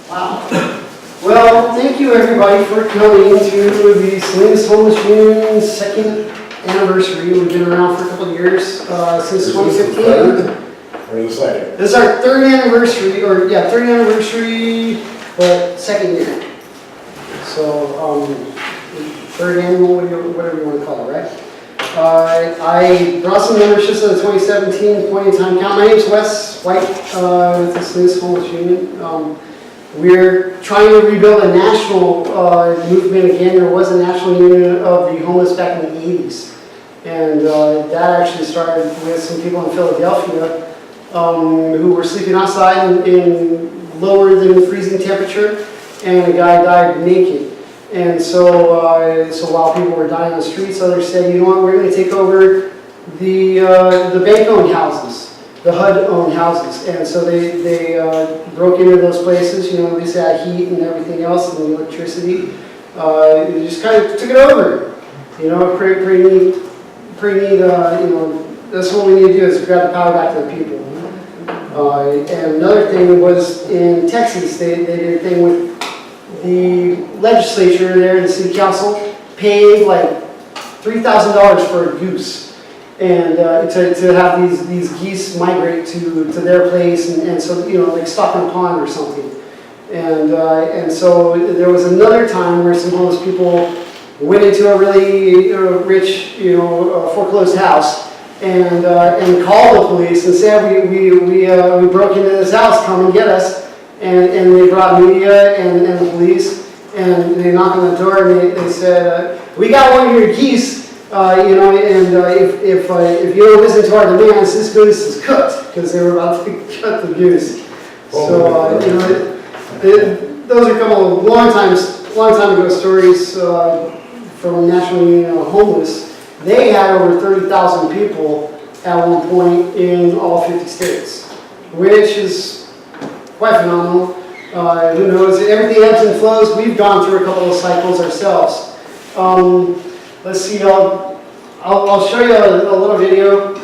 Wow. Well, thank you everybody for coming to the Salinas Homeless Union's second anniversary. We've been around for a couple of years, since 2015. Or the second? This is our third anniversary, third anniversary, but second year. So, third annual, whatever you want to call it, right? I brought some memberships of the 2017 point in time count. My name is Wes White with the Salinas Homeless Union. We're trying to rebuild a national movement again. There was a national union of the homeless back in the 80s. And that actually started with some people in Philadelphia who were sleeping outside in lower than freezing temperature, and a guy died naked. And so, so while people were dying on the streets, others said, you know what, we're going to take over the bank-owned houses, the HUD-owned houses. And so they broke into those places, you know, at least they had heat and everything else and electricity. They just kind of took it over, you know, pretty neat, you know, that's what we need to do is grab the power back to the people. And another thing was in Texas, they did a thing with the legislature there, the city council, paid like $3,000 for a goose, and to have these geese migrate to their place, and so, you know, like stocking a pond or something. And so there was another time where some homeless people went into a really rich, you know, foreclosed house, and called the police and said, we broke into this house, come and get us. And they brought media and the police, and they knocked on the door, and they said, we got one of your geese, you know, and if you don't listen to our demands, this goose is cooked, because they were about to cut the goose. So, you know, those are a couple of long time ago stories from National Union of Homeless. They had over 30,000 people at one point in all 50 states, which is quite phenomenal. Who knows? Everything ebbs and flows. We've gone through a couple of cycles ourselves. Let's see. I'll show you a little video.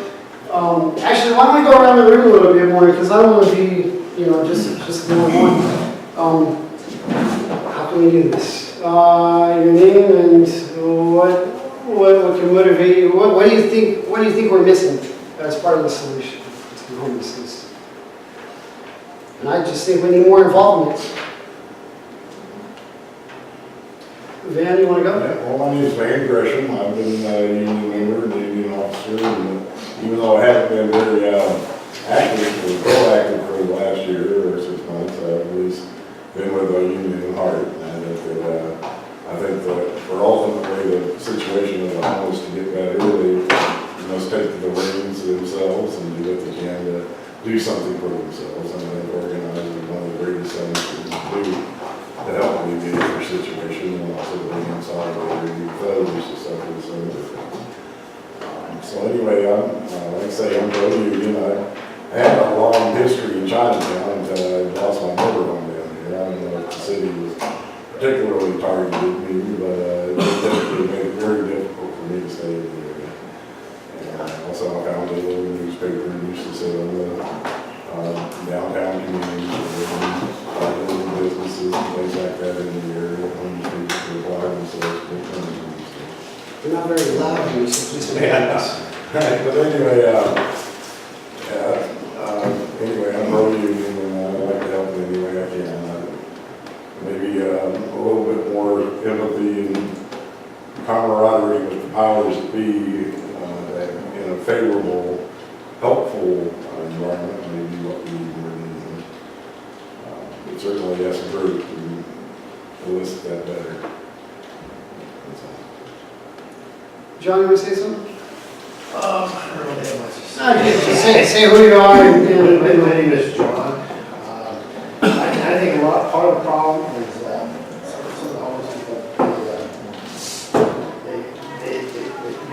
Actually, why don't we go around the room a little bit more, because I don't want to be, you know, just going on. How can we do this? Your name and what can motivate you? What do you think? What do you think we're missing as part of the solution to homelessness? And I just think we need more involvement. Van, you want to go? Yeah, well, my name is Van Gresham. I've been a union member and a union officer, and even though I haven't been very active or proactive for the last year or 6 months, I've at least been with a union in heart. And I think that for ultimately the situation of the homeless to get better, they must take the reins themselves and do what they can to do something for themselves. And I think organizing is one of the greatest things to do to help alleviate their situation, and also to bring in solidarity with others to suffer the same things. So anyway, like I say, I'm pro union. I had a long history in Chinatown until I lost my mother home down here. I don't know if the city was particularly targeted me, but it definitely made it very difficult for me to stay in the area. And also I found a little newspaper and used to sit on the downtown community, little businesses and things like that in the area. When people apply themselves to come. You're not very loud here, so please make But anyway, anyway, I'm pro union, and I'd like to help in any way I can. Maybe a little bit more empathy and camaraderie with the powers that be, in a favorable, helpful environment, maybe what we need more than anything. But certainly as a group, to list that better. That's all. John, you want to say something? I don't really have much to say. Just say who you are. My name is John. I think part of the problem is some of the homeless people, they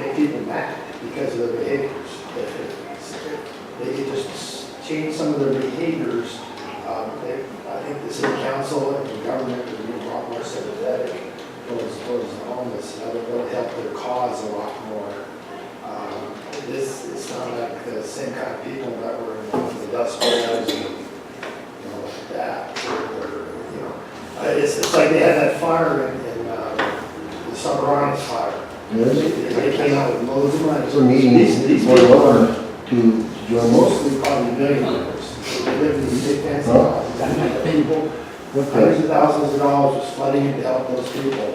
make people mad because of their behaviors. If they could just change some of their behaviors, I think the city council and the government would be a lot more sympathetic towards the homeless. That would help their cause a lot more. It's not like the same kind of people that were involved in the dust spreads and like that. Or, it's like they had that fire in the Salinas fire. Yes. They came out with loads of money. It's a meeting, These more people are welcome to join most. mostly probably millionaires. They live in these big fancy Huh? houses. People, What hundreds the, of thousands of dollars just flooding in to help those people.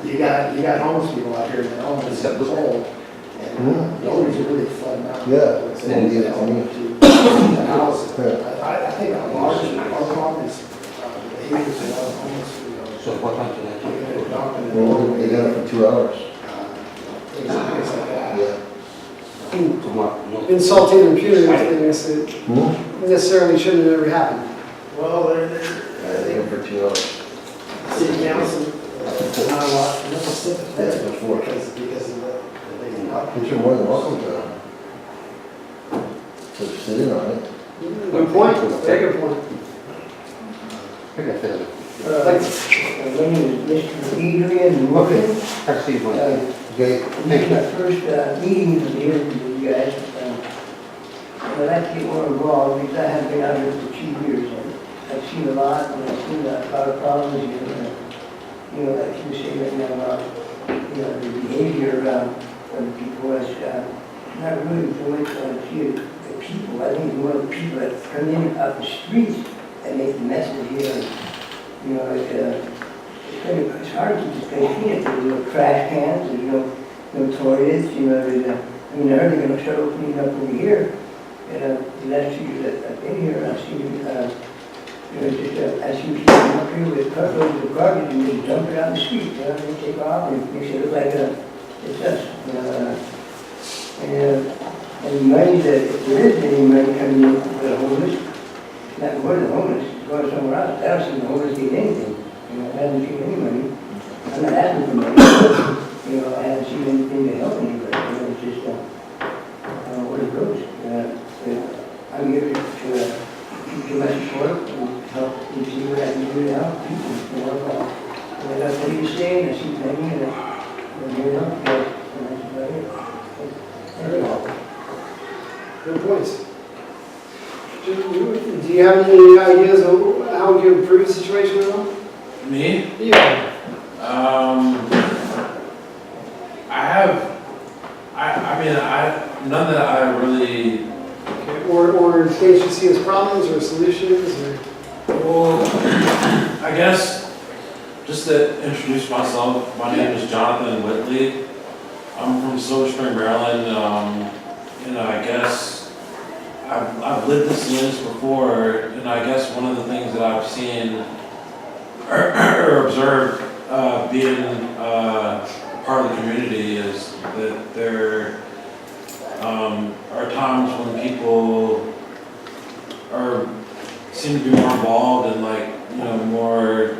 You got homeless people out here that almost have cold, and nobody's really flooding out. Yeah. It's the houses. I think our problem is behaviors of our homeless people. So what happened to that? They're adopting and Well, they got it for 2 hours. things like that. Yeah. Insulting and punitive things that Hmm? necessarily shouldn't have ever happened. Well, They got it for 2 hours. city council, not a lot, no sympathetic Yeah, before. because of the they can help. But you're more than welcome to sit in on it. Good point, very good point. I think I said Like, My name is Mr. Adrian Morgan. I see one. Okay, This is my first meeting here with you guys. I'd like to get more involved because I haven't been out here for 2 years. And I've seen a lot and I've seen a lot of problems here. Like you say right now about, the behavior of people is not really so much the people. I think it's more the people that come in off the streets that make the messes here. It's hard to just clean it. There's no trash cans, there's no toilets, there's I heard they're gonna start opening up over here. The last 2 years I've been here, I've seen, I see people up here with truckloads of garbage and they dump it out in the street, they take off and it makes it look like it's us. And money that, if there is any money coming in for the homeless, not more than homeless, going somewhere else. I don't see the homeless get anything. I haven't seen any money. I'm not asking for money. I haven't seen anything to help anybody. It's just, where it goes. I'm here to my support and help and see what I can do to help people. And that's what he's saying. I see plenty and I'm here to help you. And that's about it. That's all. good points. Do you have any ideas of how we can improve the situation at all? Me? Yeah. None that I really, Okay. Or things you see as problems or solutions or? well, I guess, just to introduce myself, my name is Jonathan Whitley. I'm from Silver Spring, Maryland. I guess I've lived in Salinas before, and I guess one of the things that I've seen or observed being part of the community is that there are times when people seem to be more involved and more.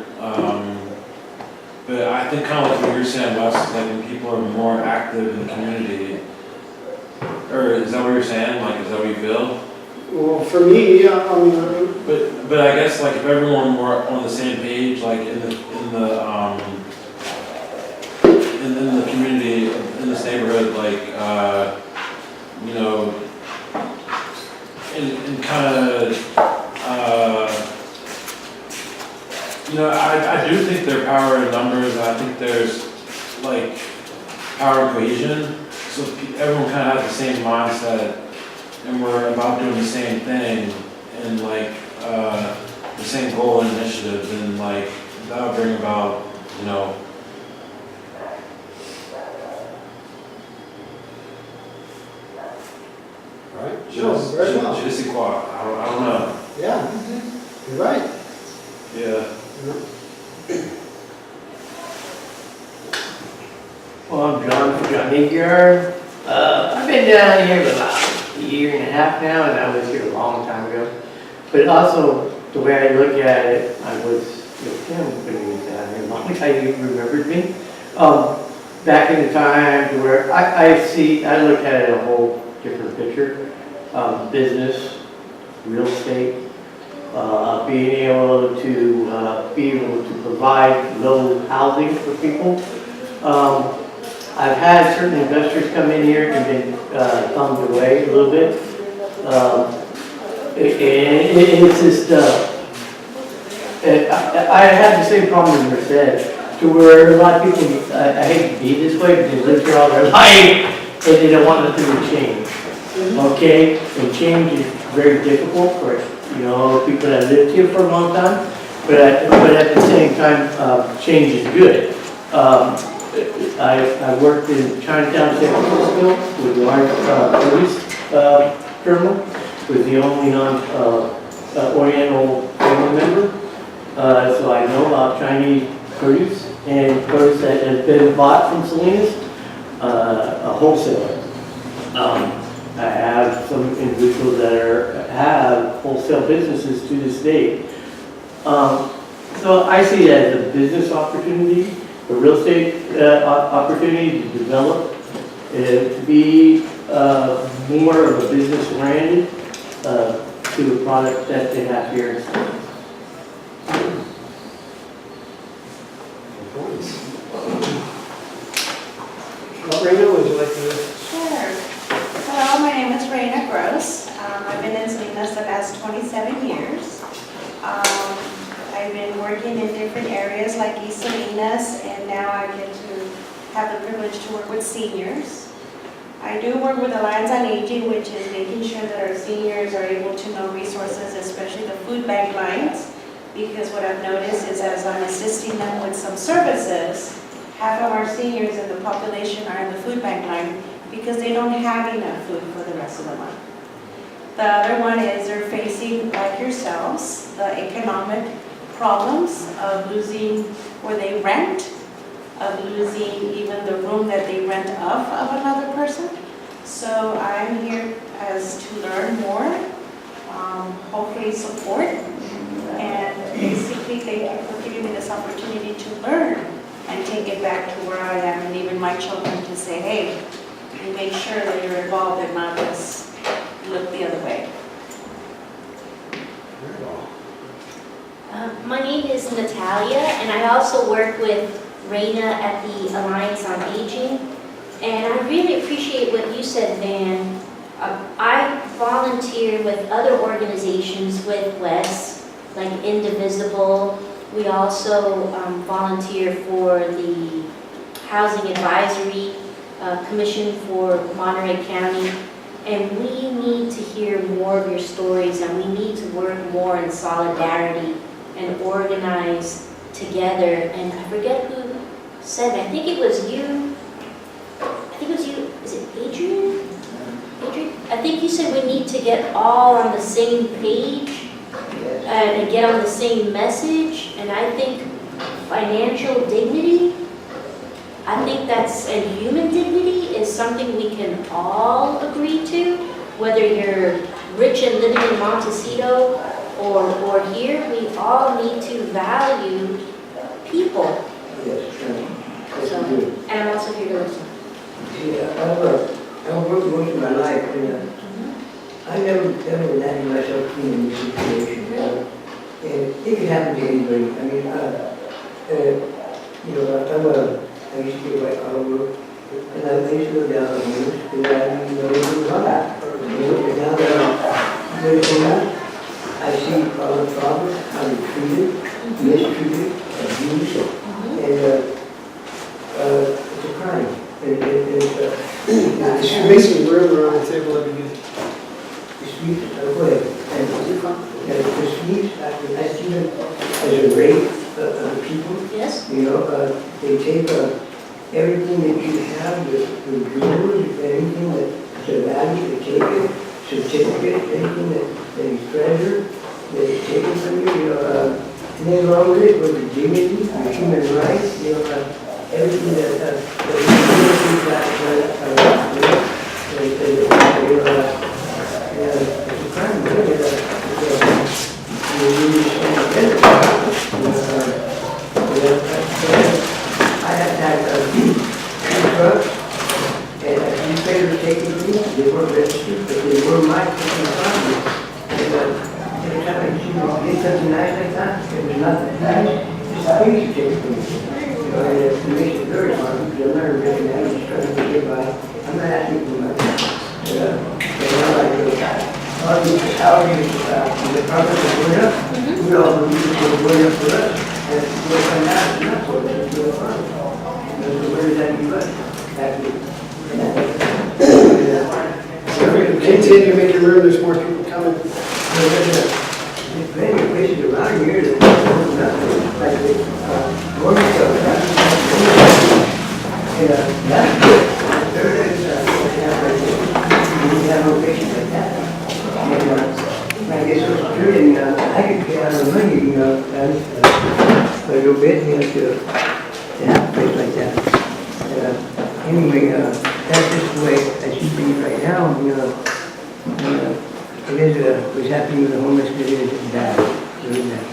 But I think kind of like what you're saying, Wes, is like when people are more active in the community. Or is that what you're saying? Like, is that what you feel? Well, for me, But I guess like if everyone were on the same page, like in the community, in this neighborhood, and kind of, I do think there are power in numbers. I think there's like power in cohesion. So everyone kind of has the same mindset, and we're about doing the same thing, and the same goal and initiative, and that'll bring about, right? Sure, very well. Je sais quoi? I don't know. Yeah, you're right. Yeah. Well, I'm John from John Yard. I've been down here about a year and a half now, and I was here a long time ago. But also, the way I look at it, I was, Tim was down here a long time, you remembered me. Back in the time to where I look at it a whole different picture. Business, real estate, being able to provide low housing for people. I've had certain investors come in here and been thumbed away a little bit. It's just, I had the same problem as Merced, to where a lot of people, I hate to be this way, but they live here all their life, and they don't want nothing to change. Okay, and change is very difficult for, people that lived here for a long time, but at the same time, change is good. I worked in Chinatown, San Francisco, with the large police terminal, was the only non-Oriental family member. So I know about Chinese produce and produce that has been bought from Salinas, a wholesaler. I have some individuals that have wholesale businesses to this day. So I see it as a business opportunity, a real estate opportunity to develop, to be more of a business oriented to the product that they have here in Salinas. Raina, would you like to? Sure. Hello, my name is Raina Gross. I've been in Salinas the past 27 years. I've been working in different areas like East Salinas, and now I get to have the privilege to work with seniors. I do work with Alliance on Aging, which is making sure that our seniors are able to know resources, especially the food bank lines, because what I've noticed is as I'm assisting them with some services, half of our seniors in the population are in the food bank line because they don't have enough food for the rest of the month. The other one is they're facing, like yourselves, the economic problems of losing where they rent, of losing even the room that they rent of another person. So I'm here as to learn more, hopefully support, and basically thank you for giving me this opportunity to learn and take it back to where I am, and even my children to say, hey, you make sure that you're involved and not just look the other way. My name is Natalia, and I also work with Raina at the Alliance on Aging. And I really appreciate what you said, Van. I volunteer with other organizations with Wes, like Indivisible. We also volunteer for the Housing Advisory Commission for Monterey County. And we need to hear more of your stories, and we need to work more in solidarity and organize together. And I forget who said it. I think it was you. Is it Adrian? I think you said we need to get all on the same page and get on the same message. And I think financial dignity, I think that's, and human dignity is something we can all agree to, whether you're rich and living in Montecito or here, we all need to value people. Yes, So, and I'm also here to listen. I've worked most of my life, and I never imagined myself being in this situation. And it can happen to anybody. I mean, I used to do white collar work, and I used to go down the homeless because I didn't know what was on that. And now that I'm living out, I see all the problems, how they're treated, mistreated, abused, and it's a crime. Should make some room around the table, that'd be good. The streets, go ahead. And the streets, I see them as a rape of the people. Yes? They take everything that you have, your jewelry, anything that's of value, they take it, certificates, anything that you treasure, they take it from you, and then along with it, with the dignity, your human rights, everything that it's a crime, I have had two trucks, and a few trailers taken from me, they weren't registered, but they were my personal property. And every time I get something nice like that, it was nothing nice, just a piece of taken from me. And it makes it very hard, because I'm never getting that, I'm just trying to get by. I'm not asking for much. And I'm like, all these houses, the property that went up, we all believe it was going up for us. There's plenty of places around here that don't nothing, like the, morning stuff, that's good. There is, we have locations like that. And, I guess it's true, and, I could get out of money, and, a little bit, to have a place like that. Anyway, that's just the way I see things right now, it is, what's happening with the homeless, it is bad, really bad.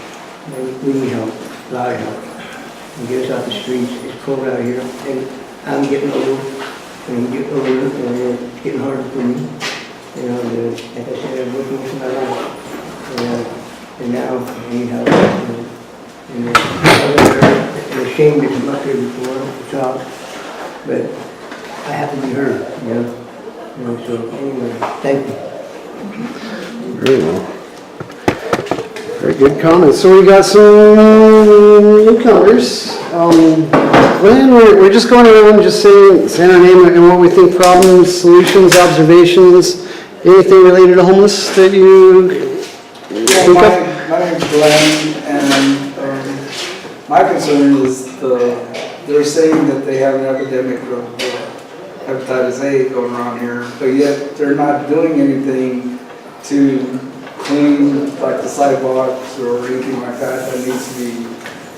We need help, a lot of help. And get us off the streets, it's cold out here, and I'm getting old, and getting older, and it's getting harder for me. Like I said, I'm working for my life, and now I need help. And I'm ashamed to come up here before to talk, but I have to be heard, so anyway, thank you. Very well. Very good comments. So we got some newcomers. Glenn, we're just going around just saying our name and what we think, problems, solutions, observations, anything related to homeless that you think of? My name's Glenn, and my concern is they're saying that they have an epidemic of hepatitis A going around here, but yet they're not doing anything to clean like the sidewalks or anything like that that needs to be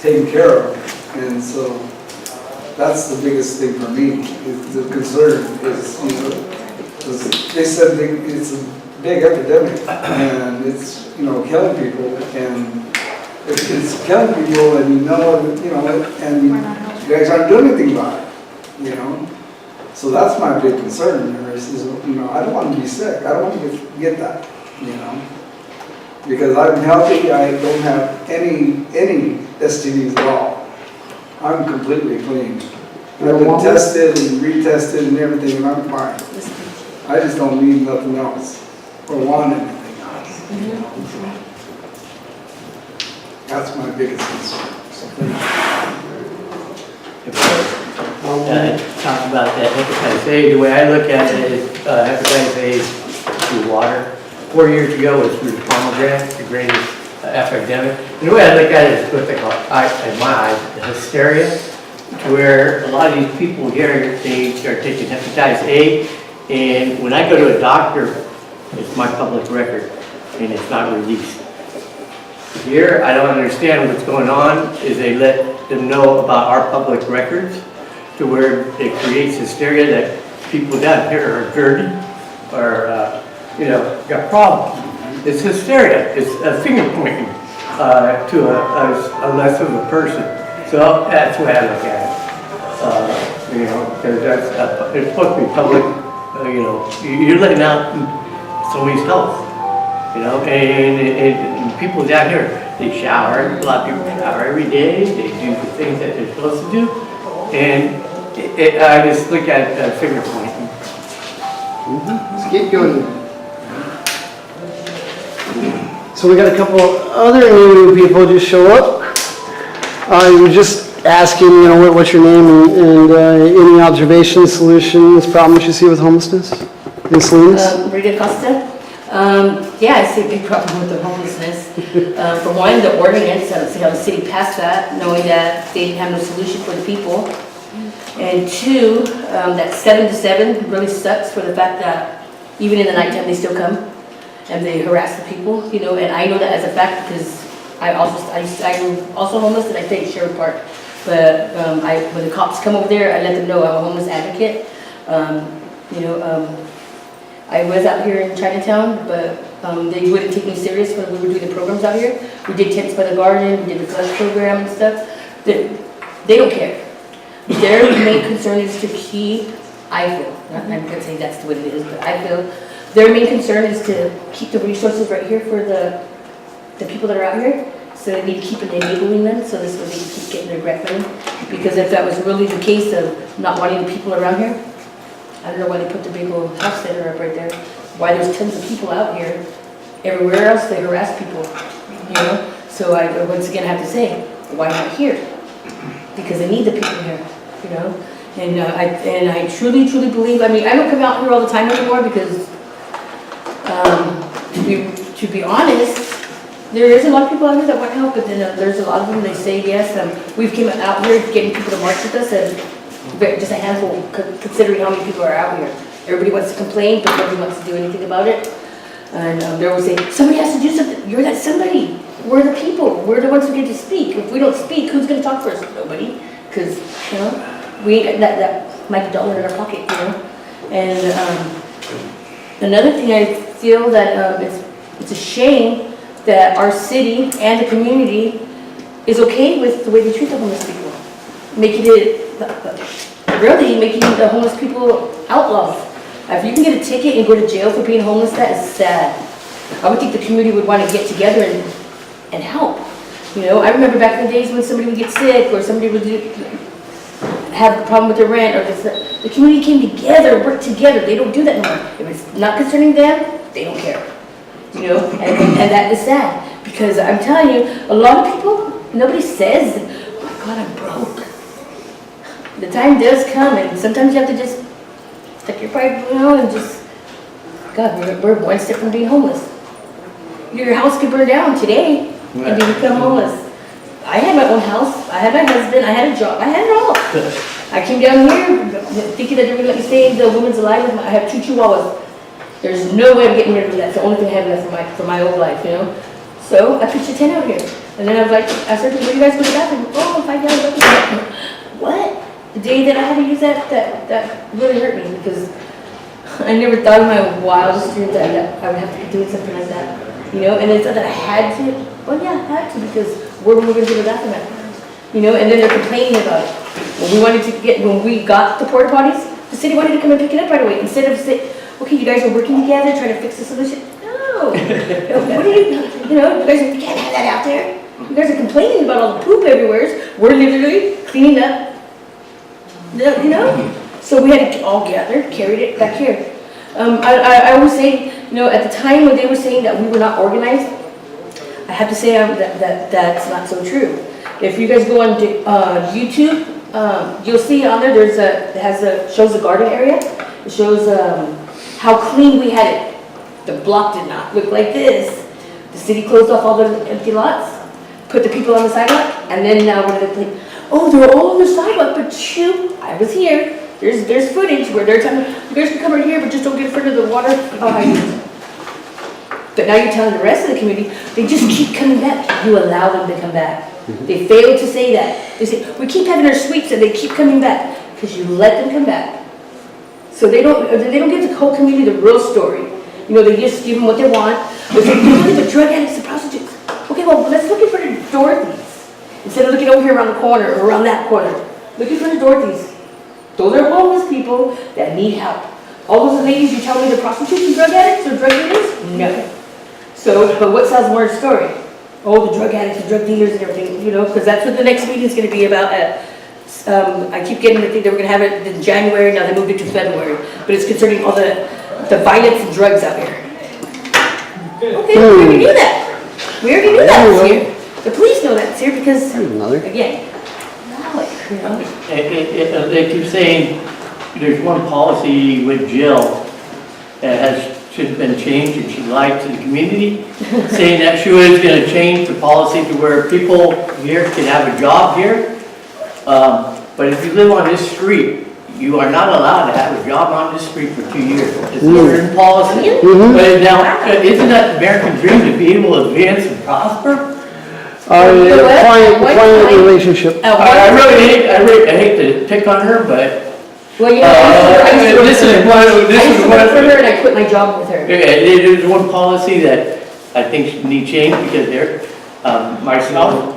taken care of. And so that's the biggest thing for me. The concern is, they said it's a big epidemic and it's, killing people. And if it's killing people and and you guys aren't doing anything about it, So that's my big concern there is I don't want to be sick. I don't want to get that, Because I'm healthy, I don't have any STDs at all. I'm completely clean. I've been tested and retested and everything, and I'm fine. I just don't need nothing else or want anything else. That's my biggest concern. So Talk about that hepatitis A. The way I look at it is hepatitis A is through water. 4 years ago it was through the pomegranate, the greatest epidemic. And the way I look at it is what they call, in my eyes, the hysteria, to where a lot of these people here, they are taking hepatitis A, and when I go to a doctor, it's my public record, and it's not released. Here, I don't understand what's going on, is they let them know about our public records, to where it creates hysteria that people down here are dirty, or got problems. It's hysteria. It's a finger pointing to a less of a person. So that's the way I look at it. Because it's supposed to be public. You're letting out somebody's health. And people down here, they shower. A lot of people shower every day. They do the things that they're supposed to do, and I just look at finger pointing. Let's keep going. So we got a couple other new people just show up. We're just asking, what's your name and any observations, solutions, problems you see with homelessness in Salinas? Rita Costa. Yeah, I see a big problem with the homelessness. For one, the ordinance, I don't see how the city passed that, knowing that they didn't have no solution for the people. And two, that 7 to 7 really sucks for the fact that even in the nighttime they still come and they harass the people, and I know that as a fact because I'm also homeless and I stay at Sherwood Park. But when the cops come over there, I let them know I'm a homeless advocate. I was out here in Chinatown, but they wouldn't take me serious when we were doing the programs out here. We did Tents by the Garden, we did the flush program and stuff. They don't care. Their main concern is to keep, I'm not going to say that's what it is, but I feel their main concern is to keep the resources right here for the people that are out here. So they need to keep enabling them so this way they can keep getting their grant money. Because if that was really the case of not wanting the people around here, I don't know why they put the big old health center up right there. Why there's tons of people out here. Everywhere else they harass people, So I once again have to say, why not here? Because they need the people here, And I truly believe. I mean, I don't come out here all the time anymore because, to be honest, There is a lot of people out here that want help, but then there's a lot of them, they say yes. We've came out here getting people to march with us, and just a handful, considering how many people are out here. Everybody wants to complain, but nobody wants to do anything about it. And they're always saying, somebody has to do something. You're that somebody. We're the people. We're the ones who get to speak. If we don't speak, who's going to talk first? Nobody. Because, you know, we ain't got that Mike dollar in our pocket, you know. And another thing, I feel that it's a shame that our city and the community is okay with the way they treat the homeless people. Making the homeless people outlaws. If you can get a ticket and go to jail for being homeless, that is sad. I would think the community would want to get together and help. You know, I remember back in the days when somebody would get sick or somebody would have a problem with their rent or this, the community came together, worked together. They don't do that anymore. If it's not concerning them, they don't care. You know, and that is sad because I'm telling you, a lot of people, nobody says, oh my God, I'm broke. The time does come and sometimes you have to just stick your pride, you know, and just, God, we're one step from being homeless. Your house could burn down today and you become homeless. I had my own house, I had my husband, I had a job, I had it all. I came down here thinking that they were going to let me stay in the women's alive. I have 2 chihuahuas. There's no way I'm getting rid of that. It's the only thing I have left for my old life, you know. So I pitched a tent out here. And then I was like, I started, where do you guys go to the bathroom? Oh, $5. What? The day that I had to use that really hurt me because I never thought in my wildest dreams that I would have to be doing something like that. You know, and it's not that I had to. Well, yeah, I had to because where were we going to do the bathroom at? You know, and then they're complaining about it. When we got the porta potties, the city wanted to come and pick it up right away. Instead of saying, okay, you guys are working together, trying to fix the solution. No. What are you know, you guys can't have that out there. You guys are complaining about all the poop everywhere. We're literally cleaning up. You know? So we had to all gather, carried it back here. I always say, you know, at the time when they were saying that we were not organized, I have to say that's not so true. If you guys go on YouTube, you'll see on there, shows the garden area. It shows how clean we had it. The block did not look like this. The city closed off all the empty lots, put the people on the sidewalk, and then now we're going to oh, they're all on the sidewalk, but shoot, I was here. There's footage where they're telling me, you guys can come right here, but just don't get in front of the water hydrant. But now you're telling the rest of the community, they just keep coming back. You allow them to come back. They fail to say that. They say, we keep having our sweeps and they keep coming back because you let them come back. So they don't give the whole community the real story. You know, they just give them what they want. They say, you look at drug addicts and prostitutes. Okay, well, let's look in front of Dorothy's. Instead of looking over here around the corner or around that corner. Look in front of Dorothy's. Those are homeless people that need help. All those ladies you tell me the prostitutes and drug addicts or drug dealers? No. So, but what sells more story? Oh, the drug addicts and drug dealers and everything, you know, because that's what the next meeting is going to be about. I keep getting to think they were going to have it in January, now they moved it to February. But it's concerning all the violence and drugs out here. Okay, we already knew that. We already knew that was here. The police know that's here because, again, you know. They keep saying there's one policy with Jill that should have been changed and she lied to the community, saying that she was going to change the policy to where people here can have a job here. But if you live on this street, you are not allowed to have a job on this street for 2 years. It's a certain policy. But now, isn't that the American dream to be able to advance and prosper? Client relationship. I really hate to pick on her, but well, you know, this is one for her and I quit my job with her. There's one policy that I think should need change because myself,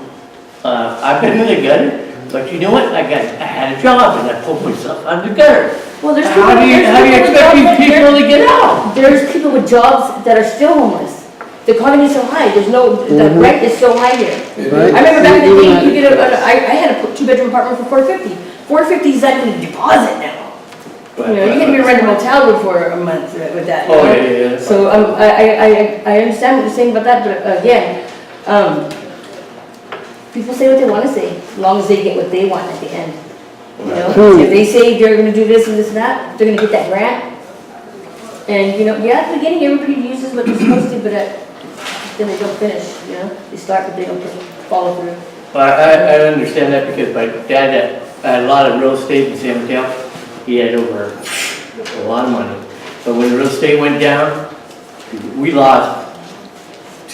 I've been in the gutter, but you know what? I had a job and I pulled myself out of the gutter. Well, there's how do you expect these people to get out? There's people with jobs that are still homeless. The economy is so high. The rent is so high here. Right. I remember back in the day, you get I had a 2-bedroom apartment for $450. $450 is not even a deposit now. You know, you can even rent a motel for a month with that. Oh, yeah. So I understand what you're saying about that, but again, people say what they want to say, as long as they get what they want at the end. You know, if they say they're going to do this and this and that, they're going to get that grant. And you know, yeah, at the beginning everybody uses what they're supposed to, but then they don't finish, you know? They start, but they don't follow through. Well, I understand that because my dad had a lot of real estate in San Mateo. He had over a lot of money. But when the real estate went down, we lost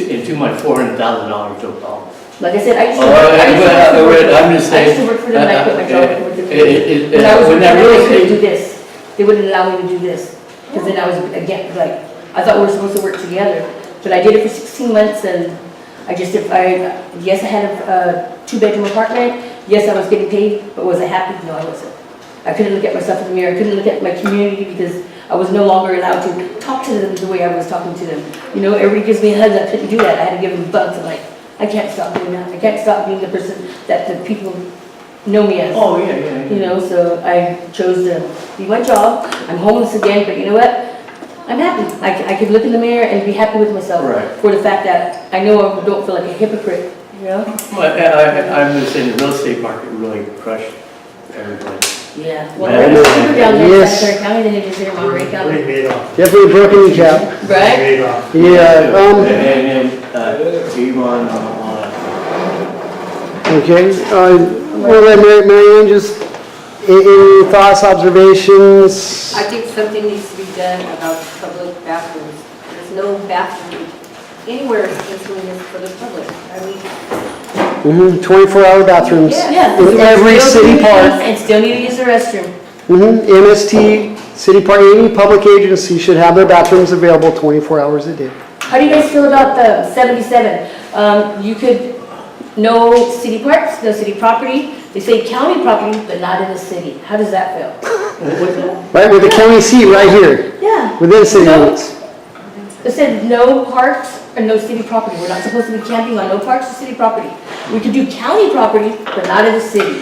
in 2 months $400,000 so far. Like I said, I used to I'm just I used saying. to work for them, and I quit my job. and worked for them. When When I was that working, I real couldn't estate, do this. They wouldn't allow me to do this. Because then I was, again, like, I thought we were supposed to work together. But I did it for 16 months and yes, I had a 2-bedroom apartment. Yes, I was getting paid, but was I happy? No, I wasn't. I couldn't look at myself in the mirror. I couldn't look at my community because I was no longer allowed to talk to them the way I was talking to them. You know, everybody gives me a hug. I couldn't do that. I had to give them bugs. I'm like, I can't stop doing that. I can't stop being the person that the people know me as. oh, yeah. You know, so I chose to leave my job. I'm homeless again, but you know what? I'm happy. I could look in the mirror and be happy with myself. Right. For the fact that I know I don't feel like a hypocrite, you know? Well, I'm just saying the real estate market really crushed everybody. Yeah. Well, Yeah. it's cheaper down there in Yes. Santa County than it is here in Monterey County. Pretty made off. Definitely a broken kneecap. Right? Made off. Yeah, And Yvonne, okay. Well, then, Mary Ann, just any thoughts, observations? I think something needs to be done about public bathrooms. There's no bathroom anywhere in Salinas for the public. I mean, 24-hour bathrooms Yeah. in every Still city need to park. And still need to use the restroom. MST, city park, any public agency should have their bathrooms available 24 hours a day. How do you guys feel about the 77? You could, no city parks, no city property. They say county property, but not in the city. How does that feel? Right, with the county seat right here, Yeah. within city No. limits. It said no parks or no city property. We're not supposed to be camping on no parks or city property. We could do county property, but not in the city.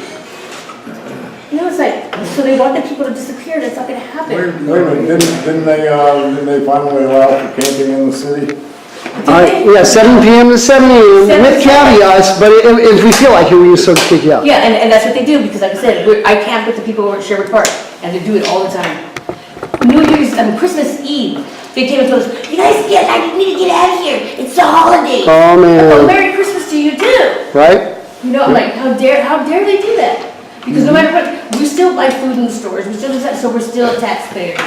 You know, it's like, so they want the people to disappear. That's not gonna happen. Wait a minute, didn't they finally allow for camping in the city? Yeah, 7 PM to 7 AM with caveats, but if we feel like it, we just sort of kick you out. Yeah, and that's what they do, because like I said, I camp with the people over at Sherwood Park, and they do it all the time. Christmas Eve, they came and told us, you guys need to get out of here, it's the holiday. Oh, Well, man, Merry Christmas to you too. right? You know, I'm like, how dare they do that? Because no matter what, we still buy food in the stores, we still do that, so we're still taxpayers.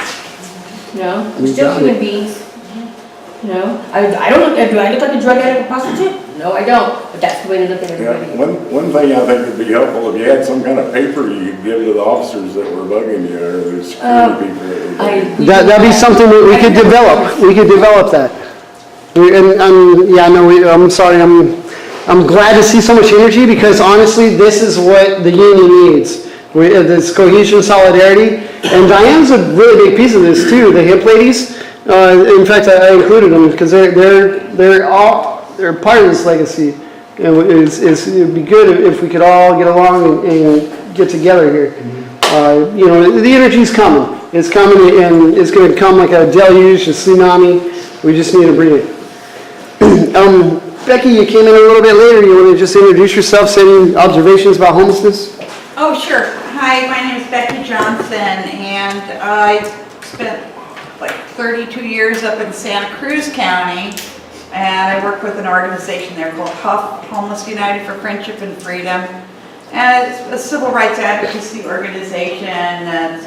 You know, we're still human beings. You know, I don't look, do I look like a drug addict or prostitute? No, I don't, but that's the way they look at Yeah, everybody. one thing I think would be helpful, if you had some kind of paper you could give to the officers that were bugging you, or the security people. That'd be something that we could develop. We could develop that. I'm sorry, I'm glad to see so much energy because honestly, this is what the union needs. This cohesion, solidarity, and Diane's a really big piece of this too. The hip ladies, in fact, I included them because they're part of this legacy. It'd be good if we could all get along and get together here. The energy's coming. It's coming, and it's going to come like a deluge, a tsunami. We just need to bring it. Becky, you came in a little bit later. You want to just introduce yourself, say any observations about homelessness? Oh, sure. Hi, my name is Becky Johnson, and I spent like 32 years up in Santa Cruz County, and I work with an organization there called HUF, Homeless United for Friendship and Freedom. And it's a civil rights advocacy organization that's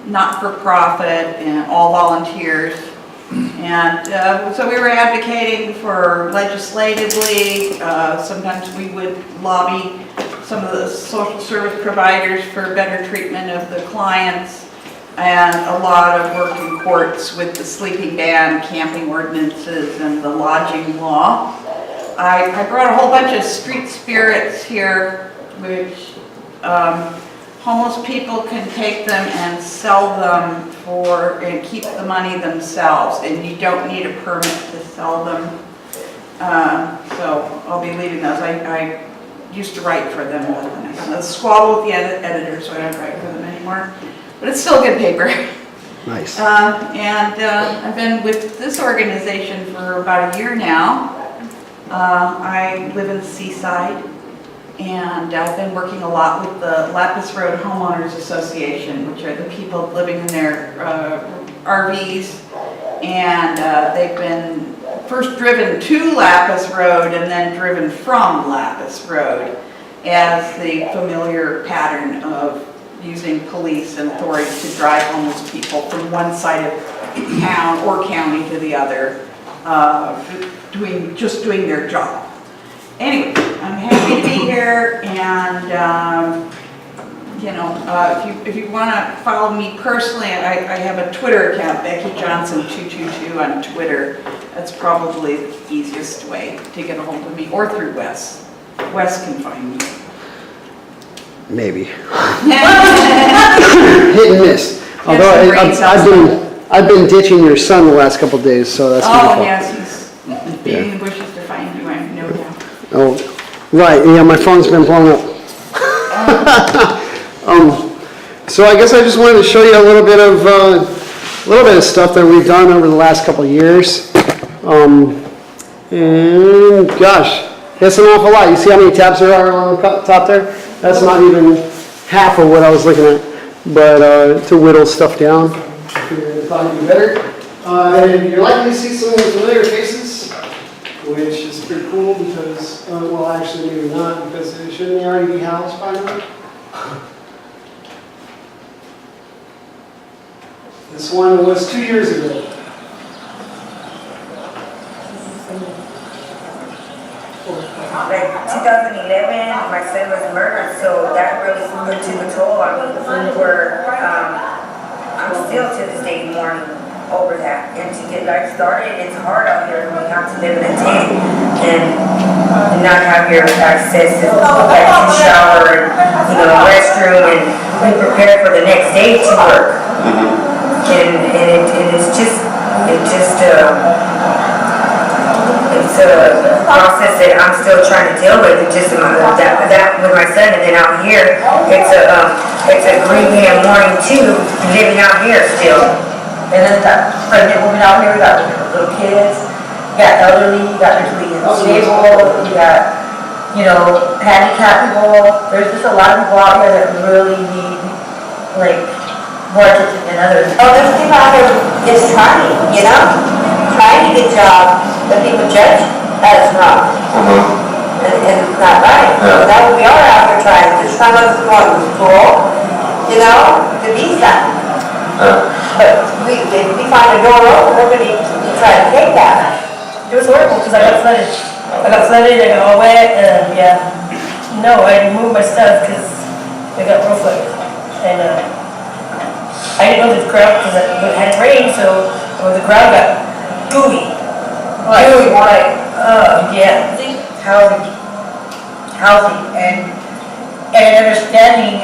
not-for-profit and all volunteers. And so we were advocating for legislatively, sometimes we would lobby some of the social service providers for better treatment of the clients, and a lot of work in courts with the sleeping ban, camping ordinances, and the lodging law. I brought a whole bunch of street spirits here, which homeless people can take them and sell them and keep the money themselves, and you don't need a permit to sell them. So I'll be leaving those. I used to write for them, but I squabble with the editor, so I don't write for them anymore. But it's still good paper. Nice. I've been with this organization for about a year now. I live in the Seaside, and I've been working a lot with the Lapis Road Homeowners Association, which are the people living in their RVs, and they've been first driven to Lapis Road and then driven from Lapis Road as the familiar pattern of using police and authority to drive homeless people from one side of town or county to the other, just doing their job. Anyway, I'm happy to be here, and if you want to follow me personally, I have a Twitter account, Becky Johnson 222 on Twitter. That's probably the easiest way to get a hold of me, or through Wes. Wes can find me. Maybe. Hit and miss. Although I've been ditching your son the last couple of days, so that's my fault. Oh, yes, he's beating the bushes to find you, I have no doubt. Oh, right, yeah, my phone's been blown up. So I guess I just wanted to show you a little bit of stuff that we've done over the last couple of years. And gosh, that's an awful lot. You see how many tabs there are on the top there? That's not even half of what I was looking at. But to whittle stuff down, I figured it'd probably be better. And you're likely to see some familiar faces, which is pretty cool because, well, actually maybe not, because shouldn't they already be housed by now? This one was 2 years ago. Like 2011, my son was murdered, so that really took a toll on me. Where I'm still to this day mourning over that. And to get life started, it's hard out here when you have to live in a tent and not have your access to shower and restroom and be prepared for the next day to work. And it's a process that I'm still trying to deal with. It's just that with my son, and then out here, it's a grieving and mourning too, living out here still. And then that pregnant woman out here, we got little kids, we got elderly, we got mentally disabled, we got handicapped people. There's just a lot of people out here that really need more attention than others. Oh, there's people out here just trying to get a job that people judge as wrong. And it's not right. So that would be all out here trying. Just some of us going to school, to be something. But if we find a door open, we're going to try to take that. It was horrible because I got flooded. I got all wet, and I moved my stuff because it got real flooded. And I didn't know the ground, because it hadn't rained, so the ground got gooey. Gooey white. Yeah. Housing. And understanding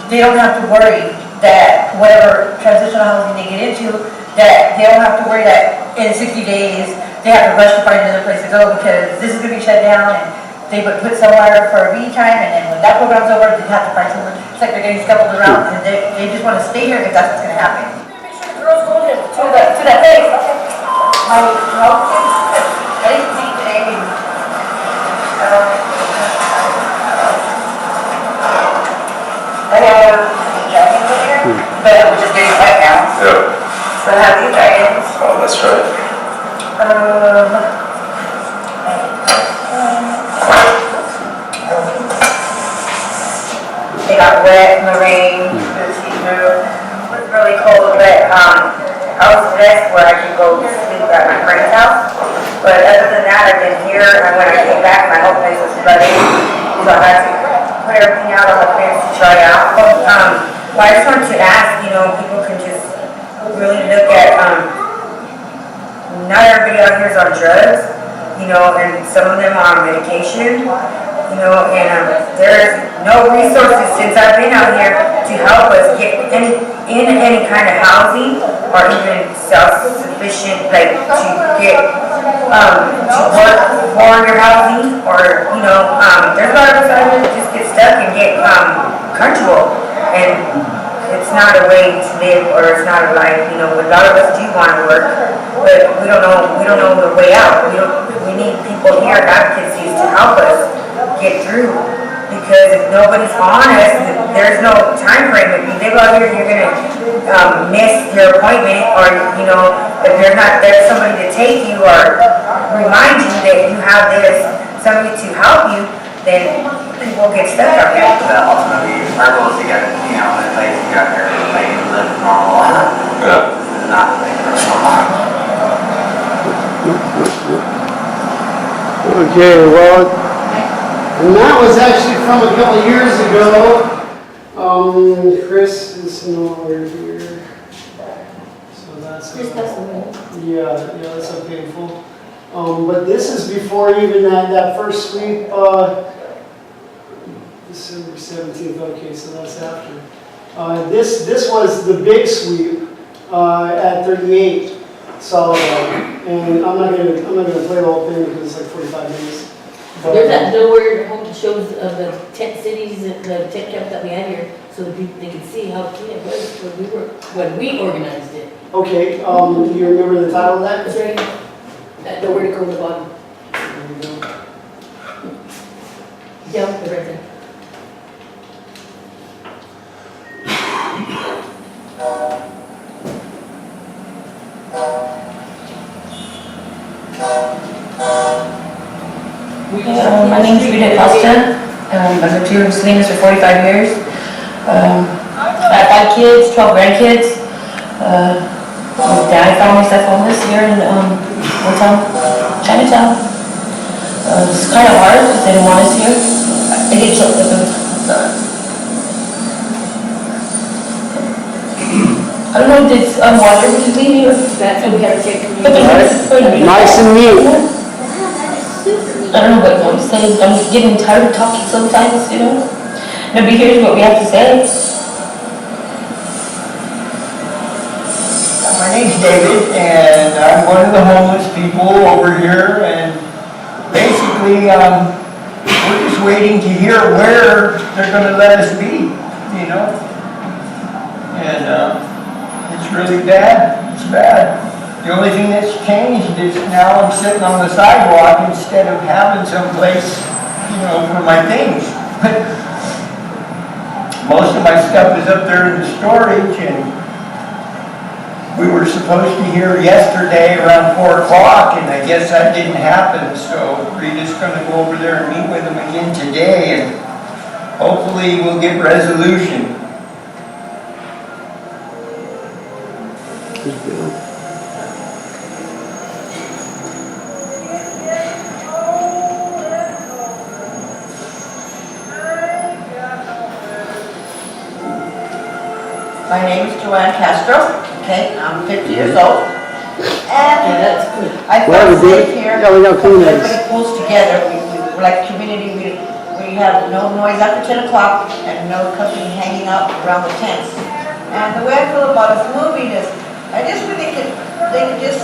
they don't have to worry that whatever transitional housing they get into, that they don't have to worry that in 60 days they have to rush to find another place to go because this is going to be shut down, and they would put somewhere for a meeting time, and then when that program's over, they have to find somewhere. It's like they're getting scuttled around, and they just want to stay here because that's what's going to happen. Make sure the girls go to that place. I didn't see today. I have dragons in here, but we're just getting wet now. Yeah. So I have these dragons. Oh, that's right. They got wet in the rain, see-through. It was really cold, but I was blessed where I could go sleep at my friend's house. But other than that, I've been here, and when I came back, my whole place was flooded. So I had to put everything out on the fence to try out. Well, I just wanted to ask, people can just really look at, not everybody out here is on drugs, and some of them are on medication. And there's no resources since I've been out here to help us get any kind of housing or even self-sufficient, to get to work for your housing, or there's a lot of us out here that just get stuck and get comfortable, and it's not a way to live, or it's not a life. A lot of us do want to work, but we don't know the way out. We need people here, advocacies, to help us get through Because if nobody's honest, there's no time frame. If you live out here, you're gonna miss your appointment, or, you know, if there's somebody to take you or remind you that you have somebody to help you, then people get stuck out here. But ultimately, our goal is to get, you know, the place you got there, like, live normal, not like normal. Okay, well, and that was actually from a couple years ago. Chris is no longer here. So that's, yeah, that's so painful. But this is before even that first sweep, December 17th, okay, so that's after. This was the big sweep, at 38 Solid, and I'm not gonna play the whole thing because it's like 45 minutes. But, There's that nowhere home shows of the tent cities, the tent camp that we had here, so that people, they could see how clean it was when we organized it. Okay, do you remember the title of that? That's right. That nowhere to go in the bottom. Yeah, the right there. My name is Rita Costa. I've lived here in Salinas for 45 years. I have 5 kids, 12 grandkids. My dad found myself homeless here in Chinatown. It's kind of hard because they didn't want us here. I get choked with them. I don't know if it's water we should leave here. That's what we have to take. Nice and neat. I don't know what I'm saying. I'm getting tired of talking sometimes, you know. Nobody hears what we have to say. My name's David, and I'm one of the homeless people over here, and basically, we're just waiting to hear where they're gonna let us be, you know? And, it's really bad. It's bad. The only thing that's changed is now I'm sitting on the sidewalk instead of having someplace, you know, for my things. Most of my stuff is up there in the storage, and we were supposed to hear yesterday around 4 o'clock, and I guess that didn't happen, so we're just gonna go over there and meet with them again today, and hopefully we'll get resolution. My name is Joanne Castro, okay, I'm 50 years old. And I feel safe here. Yeah, we got clean eggs. Everybody pulls together, we're like a community, we have no noise after 10 o'clock and no company hanging out around the tents. And the way I feel about us moving is, I just really they could just,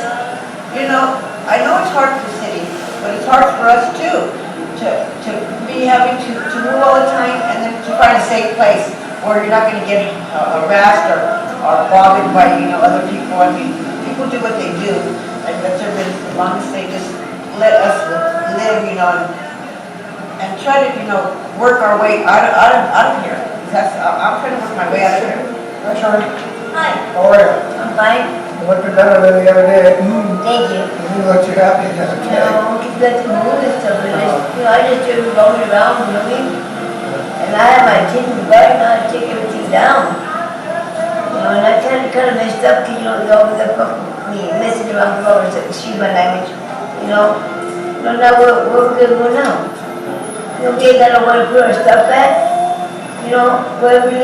you know, I know it's hard for the city, but it's hard for us too, to be having to move all the time and then to find a safe place where you're not gonna get harassed or bothered by, you know, other people. I mean, people do what they do, and that's everybody, as long as they just let us live, you know, and try to, you know, work our way out of here. That's, I'm trying to work my way out of here. Hi, Charlie. Hi. How are you? I'm fine. I looked at that the other day. Thank you. You look too happy. Okay. No, it's got to move and stuff, but you know, I just do roaming around, you know what I mean? And I have my tin right now, I take everything down. You know, and I kind of messed up, because, you know, they always up me messing around flowers, excuse my language, you know. No, now where we're gonna go now? You know, we gotta want to put our stuff back. You know, where we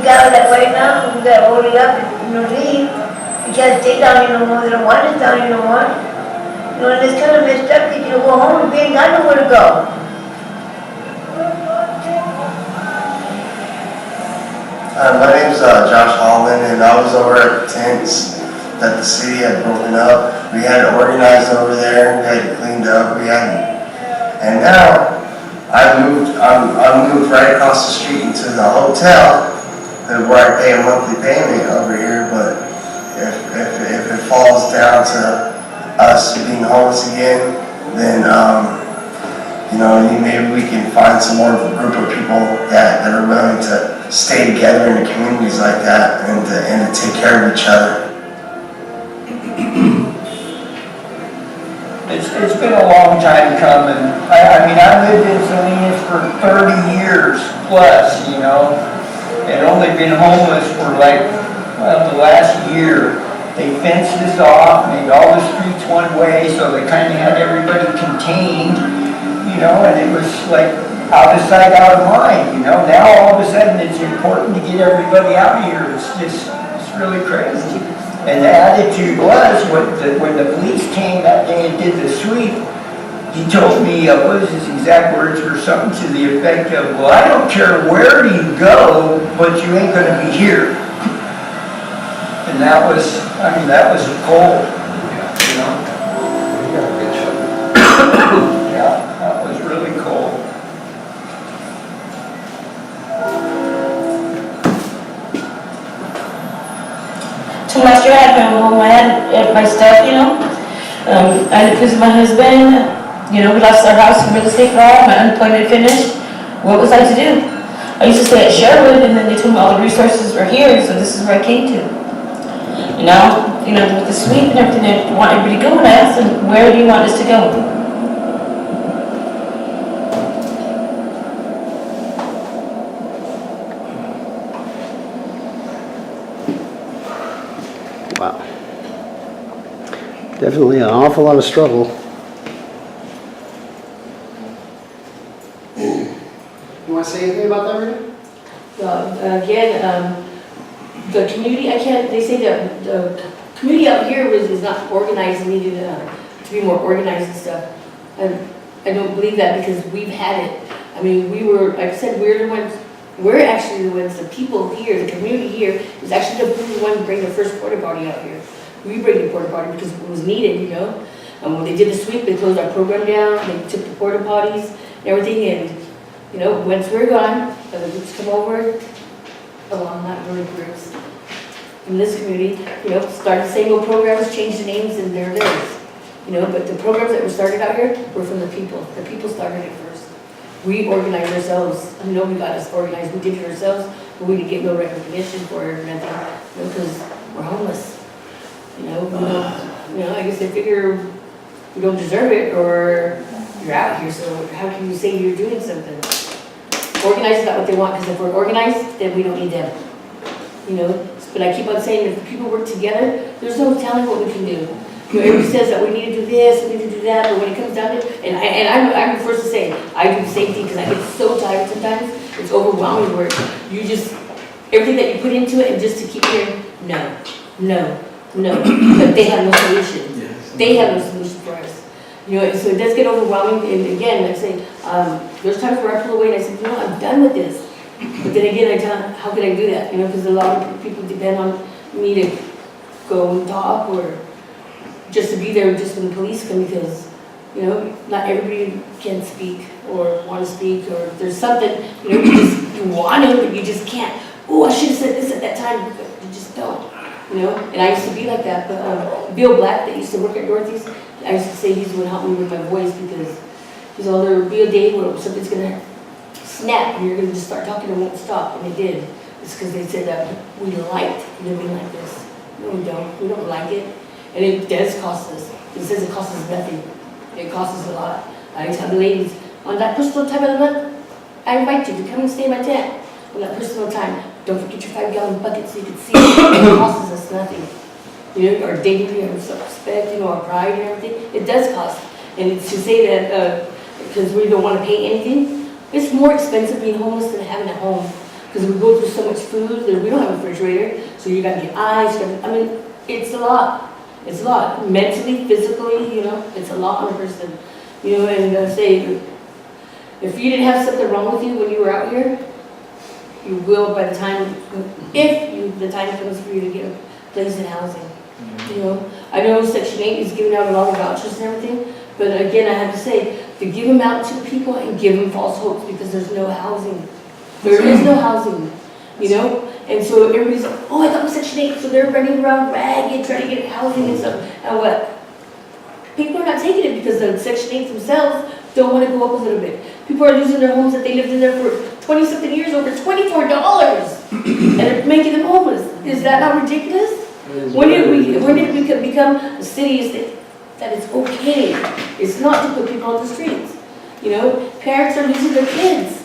got that right now, we gotta hold it up and, you know, leave. You can't stay down here no more, they don't want us down here no more. You know, and it's kind of messed up, because, you know, go home, we ain't got nowhere to go. My name's Josh Hallman, and I was over at the tents that the city had broken up. We had it organized over there, we had it cleaned up, and now I moved right across the street into the hotel where I pay a monthly payment over here, but if it falls down to us being homeless again, then you You know, maybe we can find some more group of people that are willing to stay together in the communities like that and to take care of each other. It's been a long time coming. I mean, I lived in Salinas for 30 years plus, you know, and only been homeless for like, well, the last year. They fenced us off, made all the streets one way, so they kind of had everybody contained, you know, and it was like out of sight, out of mind, you know. Now all of a sudden it's important to get everybody out of here. It's really crazy. And the attitude was, when the police came that day and did the sweep, he told me, what was his exact words, or something to the effect of, well, I don't care where you go, but you ain't gonna be here. And that was cold, you know? Yeah, that was really cold. So last year I had my home, I had my stuff, you know. I had to visit my husband, you know, we lost our house in real estate law, my unemployment finished. What was I to do? I used to stay at Sherwood, and then they told me all the resources were here, so this is where I came to. And now, you know, with the sweep and everything, they want everybody to go, and I asked them, where do you want us to go? Wow. Definitely an awful lot of struggle. You want to say anything about that, Rita? Well, again, the community, they say that the community out here is not organized and needed to be more organized and stuff. I don't believe that because we've had it. I mean, like I said, we're actually the ones, the people here, the community here, is actually the one to bring the first porta potty out here. We bring the porta potty because it was needed, you know. When they did the sweep, they closed our program down, they took the porta potties and everything, and, you know, once we're gone, the groups come over, along that really groups in this community, you know, started the same old programs, changed the names, and there it is. You know, but the programs that were started out here were from the people. The people started it first. We organized ourselves. I know we got us organized. We did it ourselves, but we didn't get no recognition for it or nothing, you know, because we're homeless. You know, I guess they figure we don't deserve it, or you're out here, so how can you say you're doing something? Organized is not what they want, because if we're organized, then we don't need them. You know, but I keep on saying, if people work together, there's no telling what we can do. You know, everybody says that we need to do this, we need to do that, but when it comes down to it, and I'm the first to say, I do safety because I get so tired sometimes. It's overwhelming where you just, everything that you put into it, and just to keep hearing, no. But they have no solution. Yes. They have no solution for us. You know, so it does get overwhelming, and again, like I say, there's times where I pull away and I say, you know, I'm done with this. But then again, I tell them, how can I do that? You know, because a lot of people depend on me to go and talk, or just to be there just when the police come, because, you know, not everybody can speak or want to speak, or there's something, you know, you want to, but you just can't. Oh, I should have said this at that time, but you just don't. You know, and I used to be like that, but Bill Black, that used to work at Dorothy's, I used to say he's the one helping me with my voice, because he's all, there will be a day where something's gonna snap and you're gonna just start talking and won't stop, and it did. It's because they said that we liked living like this. No, we don't. We don't like it, and it does cost us. It says it costs us nothing. It costs us a lot. I tell the ladies, on that personal time of the month, I invite you to come and stay in my tent. On that personal time, don't forget your 5-gallon bucket so you can see it. It costs us nothing. You know, our dignity, our self-respect, you know, our pride and everything, it does cost. And it's to say that, because we don't want to pay anything, it's more expensive being homeless than having a home. Because we go through so much food, that we don't have a refrigerator, so you gotta get ice, I mean, it's a lot. It's a lot. Mentally, physically, you know, it's a lot on a person. You know, and say, if you didn't have something wrong with you when you were out here, you will by the time, the time comes for you to get a place in housing. You know, I know Section 8 is giving out all the vouchers and everything, but again, I have to say, to give them out to people and give them false hopes, because there's no housing. There is no housing, you know? And so everybody's like, oh, I thought it was Section 8, so they're running around ragged, trying to get housing and stuff. And what? People are not taking it because the Section 8 themselves don't want to go up a little bit. People are losing their homes that they lived in there for 20-something years, over $24, and they're making them homeless. Is that not ridiculous? When did we become a city that it's okay? It's not to put people on the streets. You know, parents are losing their kids.